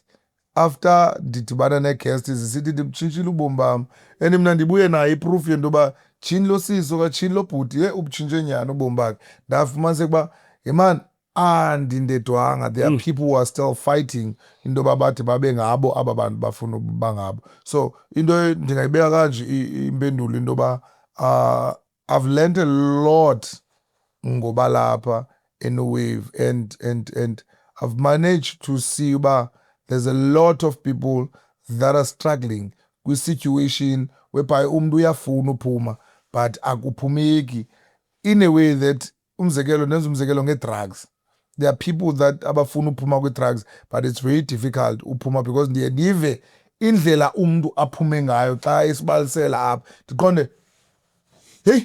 [SPEAKER 1] after ndidibana neguest zisithi ndibutshintshile ubomi bam and mna ndibuye nayo iproof yento yoba tshini lo siso katshini lo bhuti ubutshintshe nyhani ubomi bakhe ndafumaniseka uba yeman andindedwanga. There are people who are still fighting into yoba bathi babe ngabo aba bantu bafuna uba ngabo. So into ndingayibeka kanje impendulo into yoba I've learned a lot ngoba lapha in a wave and I've managed to see uba there's a lot of people that are struggling with situation whereby umuntu uyafuna uphuma but akuphumeki in a way that nenza umzekelo nge-drugs. There are people that abafuna uphuma kwi-drugs but it's very difficult uphuma because ndiye ndive indlela umuntu aphume ngayo xa esibalisela apha ndiqonde hey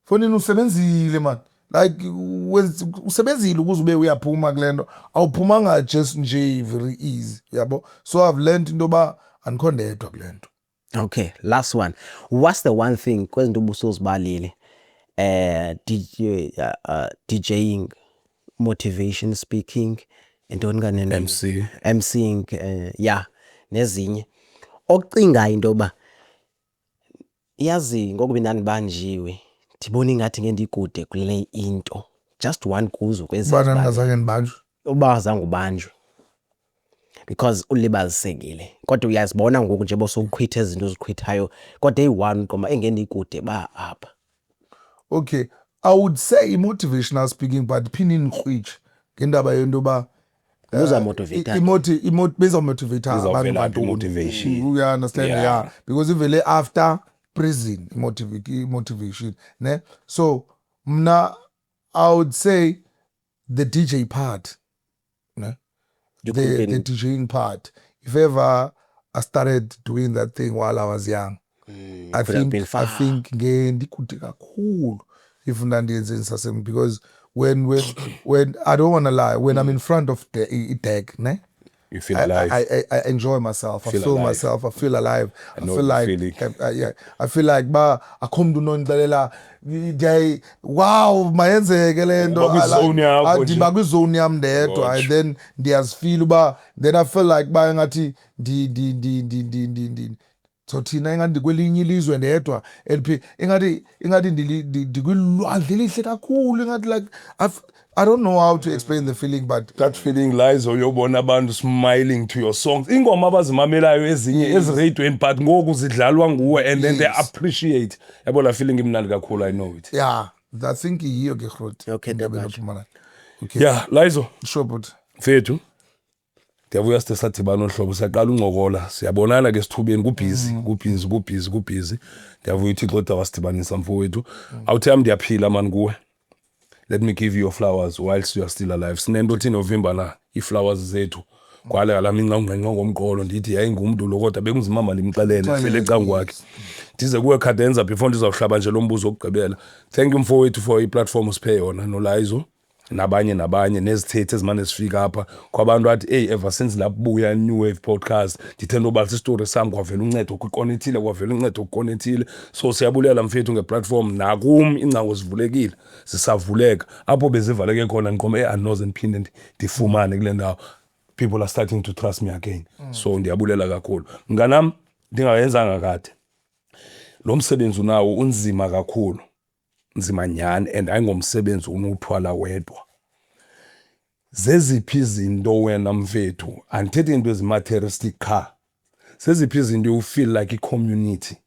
[SPEAKER 1] fonini usebenzile man like usebenzile ukuze ube uyaphuma kule nto awuphumanga just nje very easy yabo. So I've learned into yoba andikho ndedwa kule nto.
[SPEAKER 3] Okay, last one. What's the one thing kwezinto ubusozibalile DJing, motivation speaking, intoni kanene MCing yeah nezinye ocinga into ba yazi ngokuba ndandibanjiwe ndibona ingathi ngendikude kule into just one kuzo kwezi
[SPEAKER 1] bana ngazange ndibanjwe
[SPEAKER 3] uba zange ubanjwe because ulibalisekile kodwa uyazibona ngoku nje bosokuqhwitha izinto oziqhwithayo kodwa eyi-one qoma engendikude ba apha.
[SPEAKER 1] Okay, I would say motivational speaking but phini ngikrwitshe ngendaba yento yoba
[SPEAKER 3] Uza motivate
[SPEAKER 1] beza motivate abantu
[SPEAKER 4] motivation.
[SPEAKER 1] You understand? Yeah. Because ivele after prison motivation ne. So mna I would say the DJ part ne? The DJing part. If ever I started doing that thing while I was young, I think ndikude kakhulu if ndandiyenze nsasem because when I don't want to lie, when I'm in front of the deck ne,
[SPEAKER 4] you feel alive.
[SPEAKER 1] I enjoy myself. I feel myself. I feel alive. I feel like I feel like ba akhom do nondlalela day wow mayenzeke lento ndiba kwi zone yam ndedwa and then ndiyazifeel uba then I feel like ba ngathi so thina engathi kwelinye ilizwe ndedwa LP engathi ndikwilwandle elihle kakhulu engathi like I don't know how to explain the feeling but
[SPEAKER 4] that feeling lies uyobona abantu smiling to your songs ingoma abazimamelayo ezinye eziradiweni but ngoku zidlalwa nguwe and then they appreciate yabo la feeling imnandi kakhulu. I know it.
[SPEAKER 1] Yeah, I think yiyo ke Grot.
[SPEAKER 3] Okay,
[SPEAKER 1] okay.
[SPEAKER 4] Yeah, Lizo
[SPEAKER 1] sure but
[SPEAKER 4] mfethu ndiyavuya sathibana ohlobo siyaqala uncokola siyabonana ke sithubeni kubhizi ndiyavuya uthi Xhoda wasidibanisa mfowethu awuthi am ndiyaphila man kuwe. Let me give you your flowers whilst you are still alive. Sinento thi November la i-flowers zethu kwala la mina ngqengqo ngomqolo ndithi yayi ngumuntu lo kodwa bekungizimama limxelele fele ecangu wakhe ndize kuwe Cadenza before ndizawuhlaba nje lo mbuzo okugqibela. Thank you mfowethu for i-platform usiphe yona no Lizo nabanye nezithethe ezimane sifika apha kwabantu athi hey ever since labuya New Wave podcast ndithanda ubalisa story sami kwavela uncedo ukuqonethile so siyabulela mfethu ngeplatform nakum ingcango zivulekile zisavuleka apho bezivaleke khona ngiqome anoze ndiphinde ndifumane kule ndawo people are starting to trust me again. So ndiyabulela kakhulu nganami ndingayenzanga kade lo msebenzi unawo unzima kakhulu nzima nyani and ayingomsebenzi unothwala wedwa. Zeziphi izinto wena mfethu andithethi into ezimaterialistic kha zeziphi izinto you feel like i-community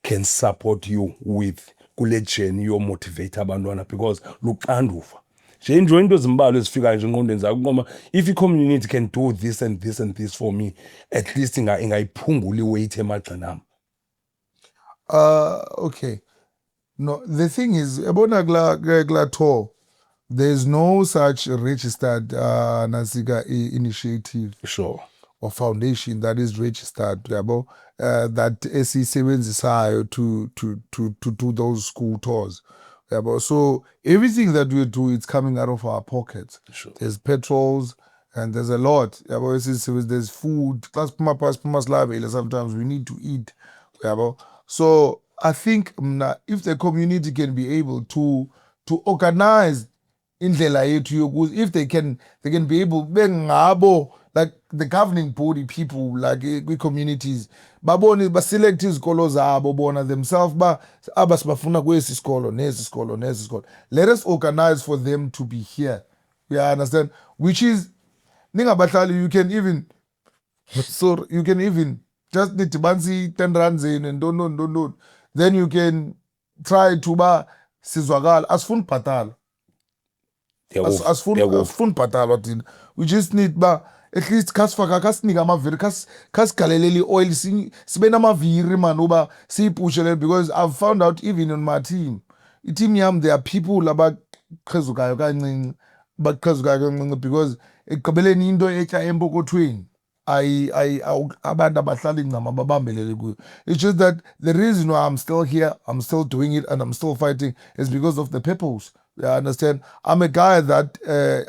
[SPEAKER 4] can support you with kule journey yo motivate abantwana because luxanduva nje enjoy into ezimbalwa ezifikayo nje engqondweni zakho ngoba if i-community can do this and this and this for me at least ingayiphungula iweight emagxinami.
[SPEAKER 1] Okay. No, the thing is, ebona kula tour, there's no such registered Nasika initiative
[SPEAKER 4] Sure.
[SPEAKER 1] or foundation that is registered yabo, that esisebenzisayo to do those school tours yabo. So everything that we do, it's coming out of our pockets.
[SPEAKER 4] Sure.
[SPEAKER 1] There's petrols and there's a lot yabo. There's food plus sometimes we need to eat yabo. So I think if the community can be able to organize indlela yethu yokuthi, if they can be able bengabo like the governing body people like communities babone select izikolo zabo bona themselves abasibafuna kwesi sikolo nesi sikolo. Let us organize for them to be here. You understand? Which is ningabahlali, you can even just nitibansi 10 rands in and don't. Then you can try to ba sizwakala asifuni bhatala. Asifuni bhatala thina. We just need ba at least kasinika amaviri kasigaleleli oil sibe namaviri man uba siyipushe, because I've found out even on my team, team yam, there are people abaqhezukayo kancinci because ekugqibeleni into etya empokothweni abantu abahlala incama babambelele kuyo. It's just that the reason why I'm still here, I'm still doing it and I'm still fighting is because of the purpose. You understand? I'm a guy that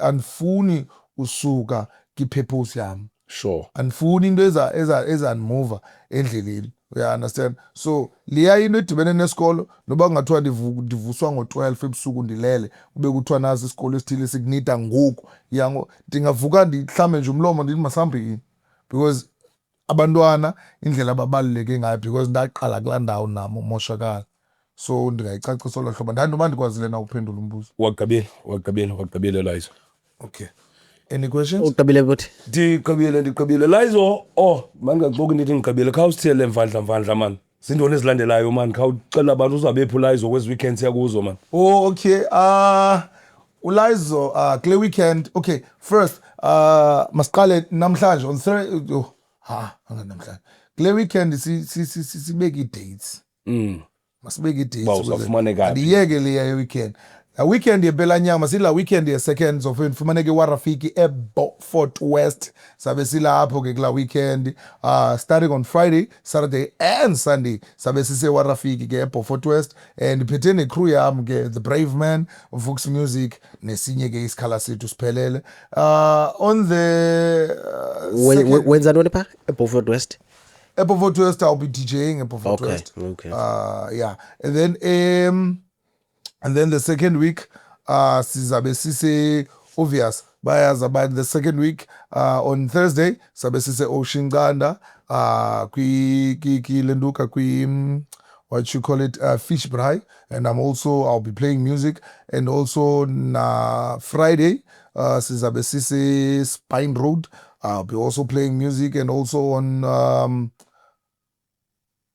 [SPEAKER 1] anfuni usuka ki-purpose yami.
[SPEAKER 4] Sure.
[SPEAKER 1] Anfuni into ezandimuva endleleni. You understand? So liya into edibene nesikolo, noba kungathiwa ndivuswa ngo-12 ebusuku ndilele, kube kuthiwa nazi isikolo esithile sikunida ngoku, ndingavuka ndihlambe nje umlomo ndithi masihambeni, because abantwana indlela ababaluleke ngayo, because ndaqala kulaa ndawo nami umoshakala. So ndingayicacisa olo hlobo. Ndandoba ndikwazile na ukuphendula umbuzo.
[SPEAKER 4] Wagqibile Lizo.
[SPEAKER 1] Okay. Any questions?
[SPEAKER 3] Uqabile buthi.
[SPEAKER 4] Ndiqabile Lizo. Mangaxoki ndithi ngiqabile, khawusithele mvandla man. Zintoni ezilandelayo man, khawucela abantu uzabephi Lizo kwezi weekends yakuzo man.
[SPEAKER 1] Oh, okay. Ulizo, kule weekend. Okay, first, masiqale namhlanje on Thursday. Namhlanje. Kule weekend sibeke dates. Masibeke dates.
[SPEAKER 4] Wow, uzafumane kaphi?
[SPEAKER 1] Andiyeke le weekend. A weekend yebela nyama sila weekend ye second of fumaneke warafiki Beaufort West. Sabe sila hapo ke kula weekend. Starting on Friday, Saturday and Sunday. Sabe sise warafiki ke Beaufort West, and phethene crew yami ke The Brave Man, Vux Music nesinye ke isikhala sethu siphelele. On the
[SPEAKER 3] Wenza ntoni pha eBeaufort West?
[SPEAKER 1] Beaufort West, I'll be DJing at Beaufort West.
[SPEAKER 3] Okay.
[SPEAKER 1] Yeah. And then the second week, sizabe sise obvious. Buyers about the second week, on Thursday, sabe sise Ocean Ganda, lenduka what you call it, fish braai. And I'll be playing music. And also na Friday, sizabe sise Spine Road, I'll be also playing music. And also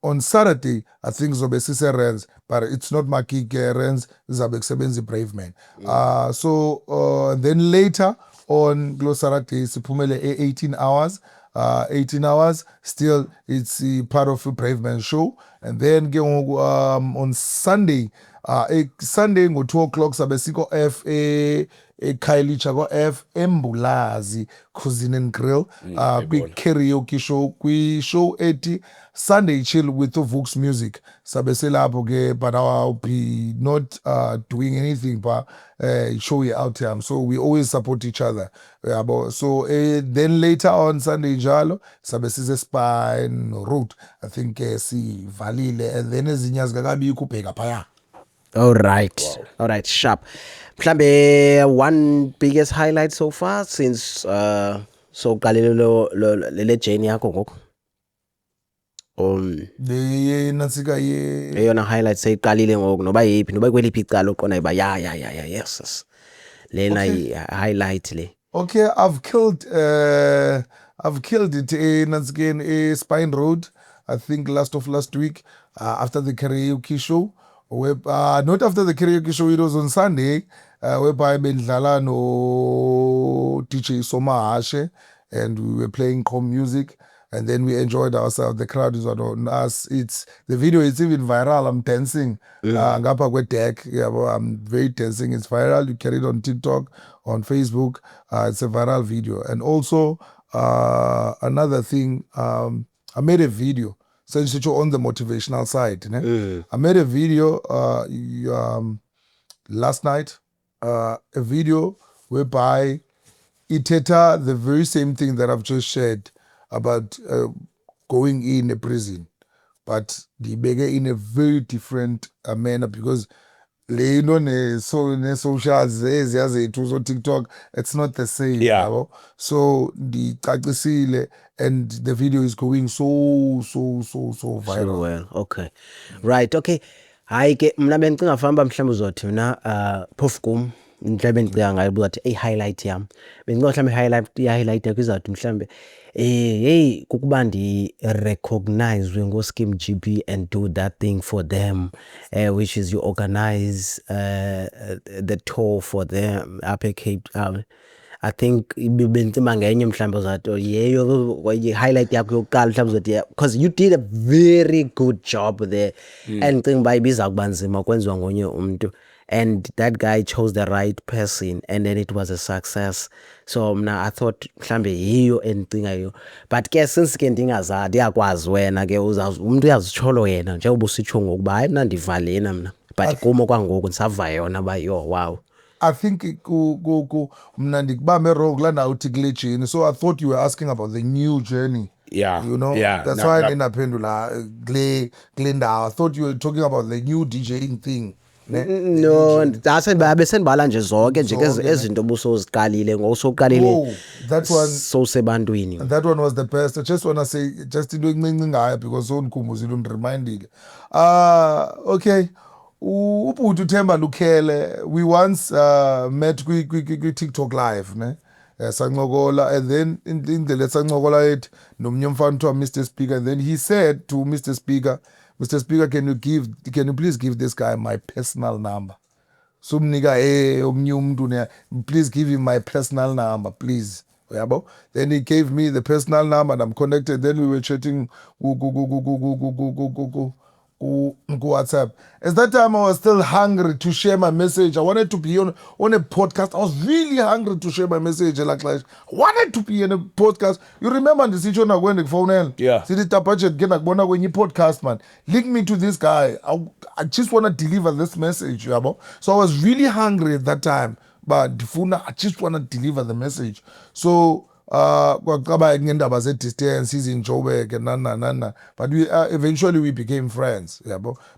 [SPEAKER 1] on Saturday, I think zobe sise Rens, but it's not my gig. Rens zabe kusebenza Brave Man. So then later on Saturday, sipumele 18 hours. 18 hours. Still, it's part of a Brave Man show. And then on Sunday, Sunday ngo 2 o'clock sabe siko F Khayelitsha ko F Embulazi Cuisine and Grill, karaoke show, show 80 Sunday chill with the Vux Music. Sabe selapho ke, but I'll be not doing anything but show you out here. So we always support each other. So then later on Sunday njalo sabe sise Spine Road. I think si valile, and then ezinye zikakabikho ubheka phaya.
[SPEAKER 3] All right, sharp. Mhlambe one biggest highlight so far since so qalelo le journey yakho ngoku.
[SPEAKER 1] Le natsika ye
[SPEAKER 3] Eyona highlight seyiqalile ngoku, noba yiphi, noba kweliphi icala uqona iba yes. Lena highlight le.
[SPEAKER 1] Okay, I've killed it in Spine Road, I think last week, after the karaoke show. Not after the karaoke show, it was on Sunday, whereby bendlala no DJ Soma Hashe, and we were playing com music. and then we enjoyed ourselves. The crowd is on us. The video is even viral. I'm dancing ngapha kwe-deck. I'm very dancing. It's viral. You carry it on TikTok, on Facebook. It's a viral video. And also another thing, I made a video since you're on the motivational side. I made a video last night, a video whereby iteta the very same thing that I've just shared about going in a prison, but the bigger in a very different manner, because socials so TikTok, it's not the same.
[SPEAKER 4] Yeah.
[SPEAKER 1] So the cacisile and the video is going so viral.
[SPEAKER 3] So well, okay. Right, okay. Hayi ke mina bengicinga famba mhlawumbe uzothi mina phofu kum mhlawumbe ngicika ngayo ukuthi highlight yami. Bengicinga mhlawumbe highlight yakho izawuthi mhlawumbe hey kukuba recognize ngo Scheme GB and do that thing for them, which is you organize the tour for them up at Cape Town. I think bentima ngenye mhlawumbe uzathi yeyo highlight yakho yokuqala mhlawumbe uzothi because you did a very good job there, and ngicela uba ibiza kuba nzima kwenziwa ngonye umuntu, and that guy chose the right person and then it was a success. So mna I thought mhlambe yiyo endicinga yiyo, but ke since ke ndingazazi yakwazi wena ke umuntu uyazitsholo yena njengoba usitsho ngokuba hayi mna ndivalena mna, but kumo kwangoku ndisava yona ba yo wow.
[SPEAKER 1] I think mna ndikubambe wrong lana uthi kule journey, so I thought you were asking about the new journey.
[SPEAKER 4] Yeah.
[SPEAKER 1] You know,
[SPEAKER 4] Yeah.
[SPEAKER 1] that's why ndinaphendula kule ndawo. I thought you were talking about the new DJing thing.
[SPEAKER 3] No, besendibala nje zonke nje ezinto obusoziqalile ngosoqalile
[SPEAKER 1] that one
[SPEAKER 3] so sebantwini.
[SPEAKER 1] That one was the best. I just want to say just into encinci ngayo because so ndikhumbuzile undremindile. Okay. Ubhuti uThemba Lukhele, we once met kwi TikTok live, ne? Sancokola, and then in the sancokola it nomnye umfana to Mr. Speaker, and then he said to Mr. Speaker, can you please give this guy my personal number? So mnika omnye umuntu ne, please give him my personal number, please. Then he gave me the personal number and I'm connected. Then we were chatting WhatsApp. At that time, I was still hungry to share my message. I wanted to be on a podcast. I was really hungry to share my message. Like I wanted to be in a podcast. You remember the situation I went to phone?
[SPEAKER 4] Yeah.
[SPEAKER 1] See the budget get when you podcast, man. Link me to this guy. I just want to deliver this message. So I was really hungry at that time. But I just want to deliver the message. So kwaqaba ngendaba ze distance in Joburg and nana, but we eventually we became friends.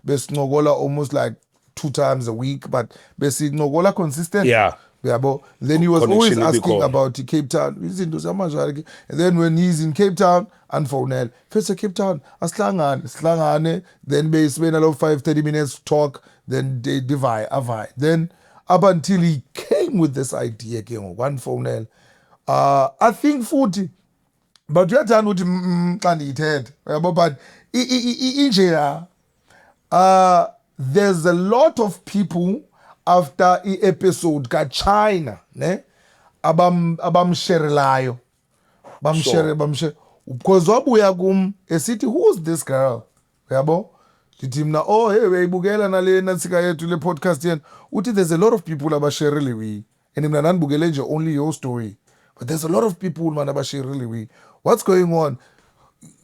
[SPEAKER 1] Besincokola almost like 2 times a week, but besincokola consistent.
[SPEAKER 4] Yeah.
[SPEAKER 1] Then he was always asking
[SPEAKER 4] because
[SPEAKER 1] about Cape Town. And then when he's in Cape Town, and for first Cape Town, slangane, then we spend a lot of 5-30 minutes talk, then they divide. Then up until he came with this idea, one phone. I think 40, but you have to but there's a lot of people after the episode ka China, ne? Abamsherelayo. Bamshere. Because wabuya kum esithi who's this girl? Yabo? Dithi mna oh hey uyayibukela nale natsika yethu le podcast yen. Uthi there's a lot of people abasherele we. And mna nanibukele nje only your story. But there's a lot of people man abasherele we. What's going on?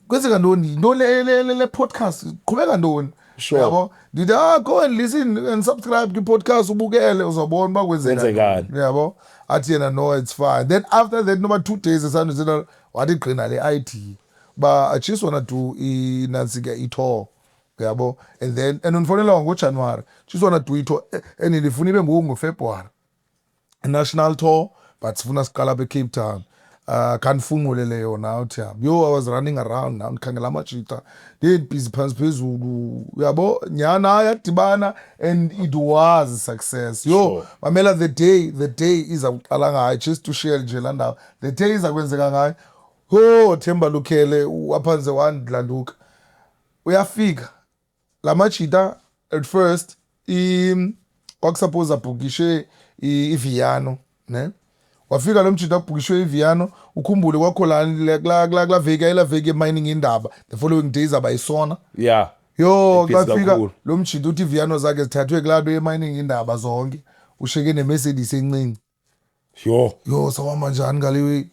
[SPEAKER 1] Kwenzeka ntoni? No le podcast. Qhubeka ntoni?
[SPEAKER 4] Sure.
[SPEAKER 1] Yabo? Dithi go and listen and subscribe to podcast ubukele uzobona ba kwenzeka. Yabo? Athi yena no it's fine. Then after that number 2 days esanduzela wathi gqina le IT. But I just want to do inansika itour. Yabo? And then unfonela ngoJanuary. Just want to do itour and ndifuna ibe ngoFebruary. A national tour, but sifuna siqala be Cape Town. Kanifungulele yona uthi I was running around now ngikhangela amajita. Did busy pants phezulu. Yabo? Nyana yadibana and it was a success.
[SPEAKER 4] Sure.
[SPEAKER 1] Mamela the day is awuqala ngayo just to share nje la ndawo. The day is akwenzeka ngayo. Themba Lukhele waphanze wandlanduka. Uyafika. La machita at first wakusuppose abhukishe iViano, ne? Wafika lo mchita abhukishwe iViano, ukhumbule kwakholani kula veki ayila veki mining indaba the following days abayisona
[SPEAKER 4] Yeah.
[SPEAKER 1] yo
[SPEAKER 4] Busy
[SPEAKER 1] xa fika
[SPEAKER 4] kakhulu.
[SPEAKER 1] lo mjito uthi iviano zakhe zithathwe kulaa nto ye-mining indaba zonke usheke nemercedes encinci yo sawama njani ngale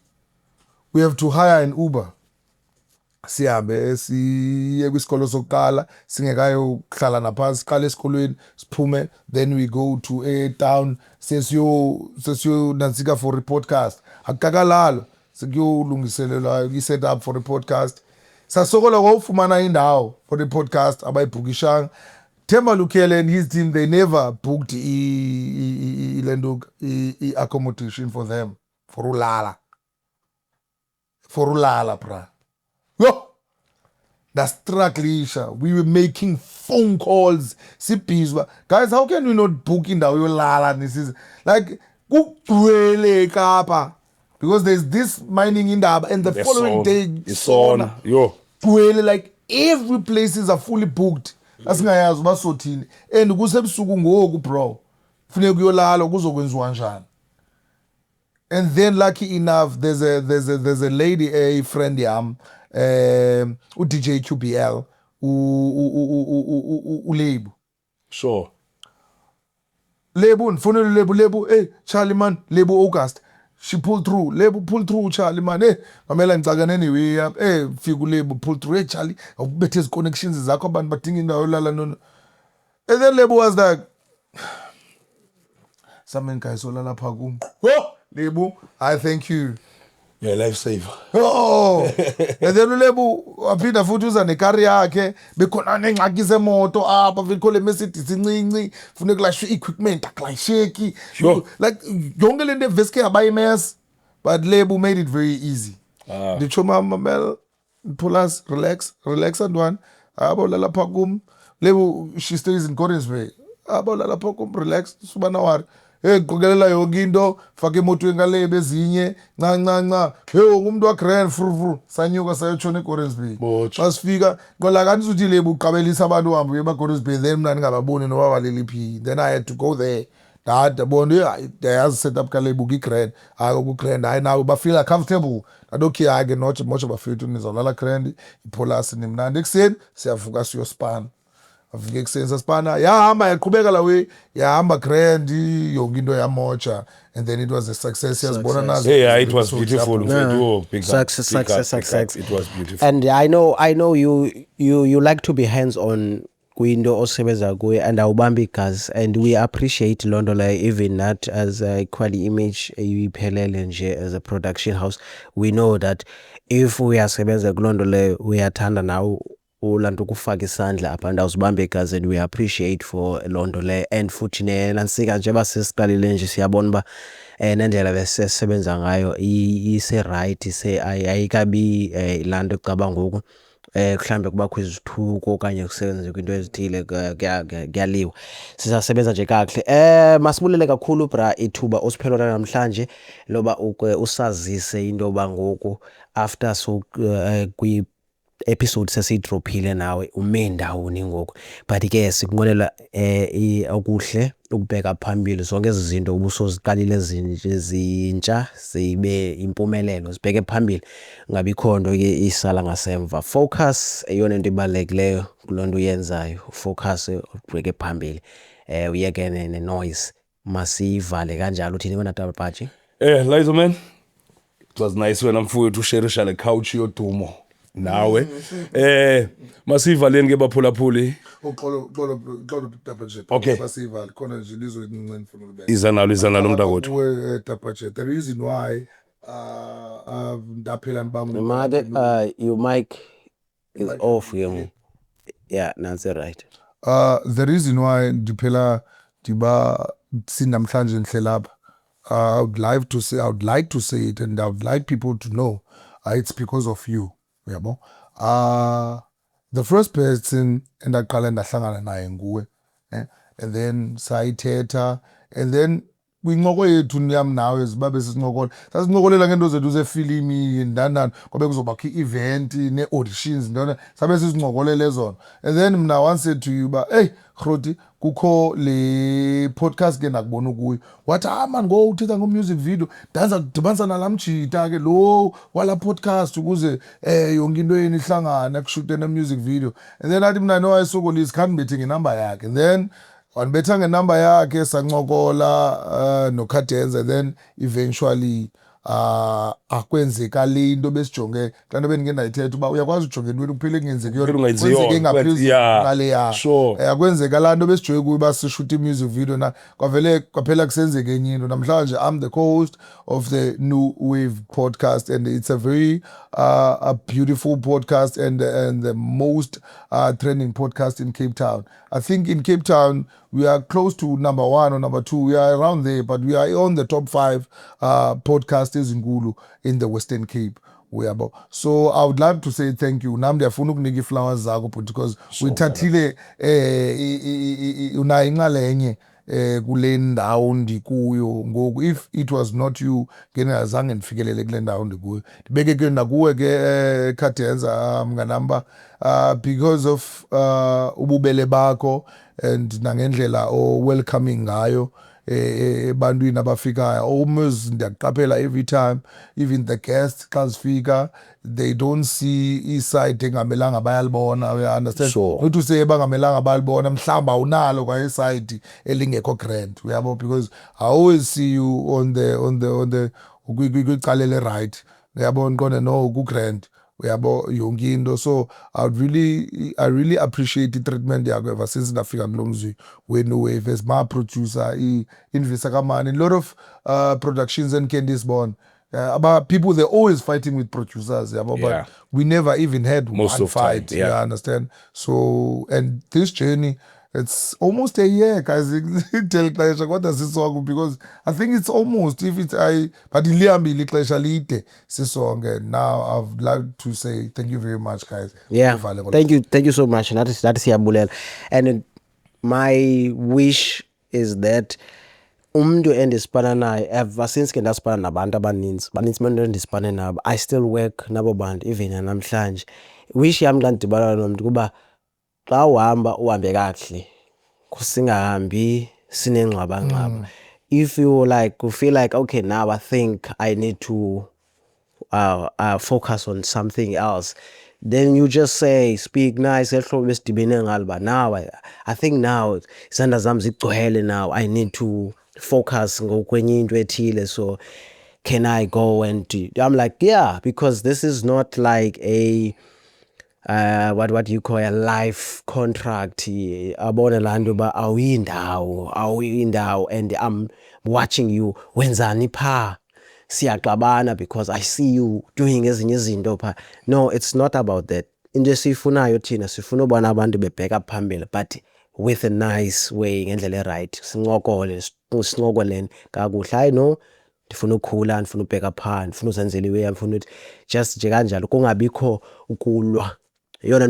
[SPEAKER 1] we have to hire an Uber sihambe siye kwisikolo sokuqala singekayohlala naphasi siqale esikolweni siphume then we go to a town sesiyonantsika for i-podcast akukakalalo sekuyolungiselelwa i-set up for i-podcast sasokola kwawufumana indawo for i-podcast abayibhukishanga Themba Lukhele and his team they never booked i-accommodation for them for ulala bra yo ndastrugglisha we were making phone calls sibhizi uba guys how can we not book indawo yolala nisize like kugcwele Kapa because there's this mining indaba and the following day
[SPEAKER 4] isona yo
[SPEAKER 1] gcwele like every places are fully booked asingayazi uba sothini and kusebusuku ngoku bro funeka kuyolala kuzokwenziwa njani. And then lucky enough, there's a lady, a friend yam, DJ QBL, Lebu.
[SPEAKER 4] sure
[SPEAKER 1] Lebu, phone Lebu, hey, Charlie man, Lebu August. She pulled through, Lebu pulled through, Charlie man, hey, Mamela Nzagan anyway, hey, Figu Lebu pulled through, hey, Charlie, better connections is Zakoban, but thinking the Olala no. And then Lebu was like, Samen Kaisola Pagum. Oh! Lebu, I thank you.
[SPEAKER 4] yeah lifesaver
[SPEAKER 1] Oh, and then Lebu aphinda futhi uza nekari yakhe bekhona nengxaki zemoto apha vele Mercedes incinci funeka kulashwe equipment akulayisheki
[SPEAKER 4] Sure.
[SPEAKER 1] like yonke lento eveske abayimess but Lebu made it very easy. Nditsho mamel Pulas relax and one abo lala phakum Lebu she stays in Gordons Bay abo lala phakum relax subana wari hey qokelela yonke into faka emotweni ngale bezinye nca hey umuntu wa grand fru sanyuka sayotshona eGordons Bay
[SPEAKER 4] Botsha.
[SPEAKER 1] xa sifika ngola kanti uthi Lebu uqabelisa abantu uhambe uye eGordons Bay then mna ndingababoni noba waleliphi then I had to go there ndabona yazi set up kaLebu ki-grand hayi ku-grand hayi nawe bafila comfortable okay hayi ke motsha bafethu nizolala grand ipholasi nimnandi ekuseni siyavuka siyospana afike ekuseni saspana yahamba yaqhubeka la way yahamba grand yonke into yamotsha and then it was a success yazibona nazo
[SPEAKER 4] hey yeah, it was beautiful mfethu big up,
[SPEAKER 3] Success,
[SPEAKER 4] big up,
[SPEAKER 3] success,
[SPEAKER 4] big up.
[SPEAKER 3] success.
[SPEAKER 4] It was beautiful
[SPEAKER 3] And I know you like to be hands on kwinto osebenza kuyo and awubambi igazi and we appreciate loo nto leyo even that as a quality image iphelele nje as a production house we know that if uyasebenza kuloo nto leyo uyathanda nawe ulanto ukufaka isandla apha and awuzibambe igazi and we appreciate for loo nto leyo and futhi nantsika njengoba sesiqalile nje siyabona uba nendlela besesebenza ngayo ise-right ayikabi laa nto ecaba ngoku mhlambe kubakho izithuko okanye kusebenza kwinto ezithile kuyaliwa sisasebenza nje kakuhle masibulele kakhulu bra ithuba osiphelona namhlanje loba usazise into yoba ngoku after so episode sesiyidrophile nawe ume ndawoni ngoku but ke sikunqwenela okuhle ukubheka phambili zonke ezi zinto ubusoziqalile zintsha zibe impumelelo zibheke phambili ngabikho nto ke isala ngasemva focus eyona into ibalulekileyo kuloo nto uyenzayo focus ubheke phambili uyeke ne-noise masiyivale kanjalo uthini wena Tabaji
[SPEAKER 4] Liza man it was nice wena mfowethu usherisha le couch yodumo nawe masivaleni ke baphulaphuli
[SPEAKER 1] uxolo Tabajet
[SPEAKER 4] Okay.
[SPEAKER 1] basiva khona nje lizo elincinci ngifuna ukubeka
[SPEAKER 4] iza nalo mntakwethu
[SPEAKER 1] Tabajet the reason why ndaphela nibanga
[SPEAKER 3] mother your mic is off yeah that's right
[SPEAKER 1] the reason why ndiphela ndiba sinamhlanje ndihlela lapha I would like to say it and I would like people to know it's because of you yabo the first person endaqala ndahlangana naye nguwe and then sayithetha and then kwincoko yethu niyam nawe zibabe sisincokola sasincokolela ngento zethu zefilimi ndanani kwabe kuzobakho i-event nee-auditions ntona sabe sizincokolele zona and then mna once said to you uba hey Groti kukho le podcast ke ndakubona kuyo wathi man ngo uthetha ngo-music video ndanza kudibanisa nalamjita ke lo wala podcast ukuze yonke into yeni ihlangane akushuteni music video and then athi mna nowayesokolisi khandibethe ngenamba yakhe and then wanibetha ngenamba yakhe sancokola noKadenza then eventually akwenzeka le into besijonge xa nto bendike ndayithetha uba uyakwazi ujonge entweni kuphele kungenzeki kwenzeke ngaphezulu ngale ya akwenzeka laa nto besijonge kuyo uba sishuta i-music video na kwaphela kusenzeka enye into namhlanje I'm the co-host of the New Wave podcast and it's a very a beautiful podcast and the most trending podcast in Cape Town. I think in Cape Town we are close to number 1 or number 2. We are around there, but we are on the top 5 podcasters in Gulu in the Western Cape. So I would like to say thank you. Nam ndiyafuna ukunika flowers zakho because uyithathile unayo inxalenye kule ndawo ndikuyo ngoku if it was not you ngenzange ndifikelele kule ndawo ndikuyo ndibeke ke nakuwe ke Kadenza mnganamba because of ububele bakho and nangendlela welcoming ngayo ebantwini abafikayo almost ndiyaqaphela every time even the guests xa zifika they don't see iside engamelanga bayalibona you understand not to say bangamelanga bayalibona mhlawumbi awunalo kwa iside elingekho grand uyabo because I always see you on the kwicala le right uyabo nqonde no ku grand uyabo yonke into so I really appreciate the treatment yakho ever since ndafika kulo mzwi wenu wave as my producer Invisa Kamani a lot of productions and Candice Bond about people they're always fighting with producers but we never even had one fight you understand so and this journey it's almost a year guys tell Klesha what does this song because I think it's almost if it's but ilihambile ixesha lide sisonke now I would like to say thank you very much guys
[SPEAKER 3] thank you so much that is siyabulela and my wish is that umuntu endispana naye ever since ke ndaspana nabantu abaninzi abantu endispane nabo I still work nabo bantu even namhlanje wish yami xa ndidibana nomuntu kuba xa uhamba uhambe kahle kusingahambi sinengxabangxaba if you feel like okay now I think I need to focus on something else then you just say speak nice ehlobo besidibene ngalo ba now I think now izandla zami zigcwele now I need to focus ngokwenye into ethile so can I go and I'm like yeah because this is not like a what you call a life contract abone lanto ba awuyindawo and I'm watching you wenzani pha siyaxabana because I see you doing ezinye izinto pha no it's not about that into esifunayo thina sifuna ubona abantu bebheka phambili but with a nice way ngendlela right sincokoleni kakuhle I know ndifuna ukukhula ndifuna ubheka pha ndifuna uzenzela iwe ndifuna ukuthi just nje kanjalo kungabikho ukulwa yona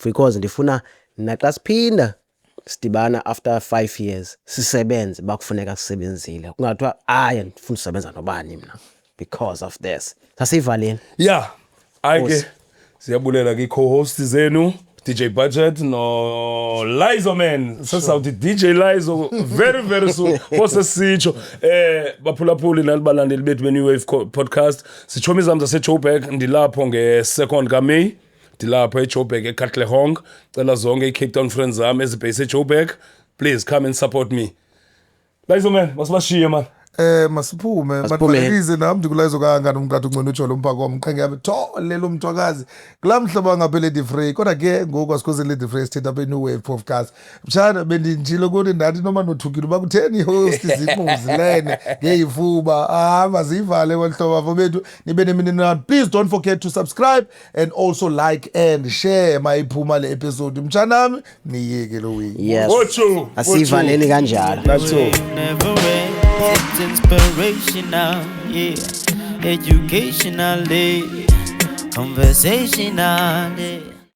[SPEAKER 3] because ndifuna naxa siphinda sidibana after 5 years sisebenze bakufuneka sisebenzile kungathiwa ndifuna usebenza nobani mina because of this sasivaleni
[SPEAKER 4] ke siyabulela ki co-host zenu DJ Budget no Lizo man sesawuthi DJ Lizo very soon osesitsho baphulaphuli nalibalandeli bethu be-New Wave podcast sichomi zami zaseJoburg ndilapho nge-2 kaMay dilapho eJoburg eKatlehong cela zonke iCape Town friends zami ezibhase eJoburg please come and support me Lizo man masibashiye man
[SPEAKER 1] masiphume bathalize nami ndikulayizo kangani umqathu ungcwele ujolo umphako womqhenge yabe tholelo umthwakazi kulamhlaba ngaphele di-free kodwa ke ngoku asikhozele di-free sithetha be-New Wave podcast mshana bendinjilo ukuthi ndathi noma nothukile uba kutheni i-host ziquzilene ngeyifuba mazivale walihlobo bafo bethu nibe nemininathi please don't forget to subscribe and also like and share mayiphuma le episode mshanami niyeke lo wini
[SPEAKER 3] yes asivaleni kanjalo
[SPEAKER 4] that's all
[SPEAKER 5] It's inspirational, educational, conversational.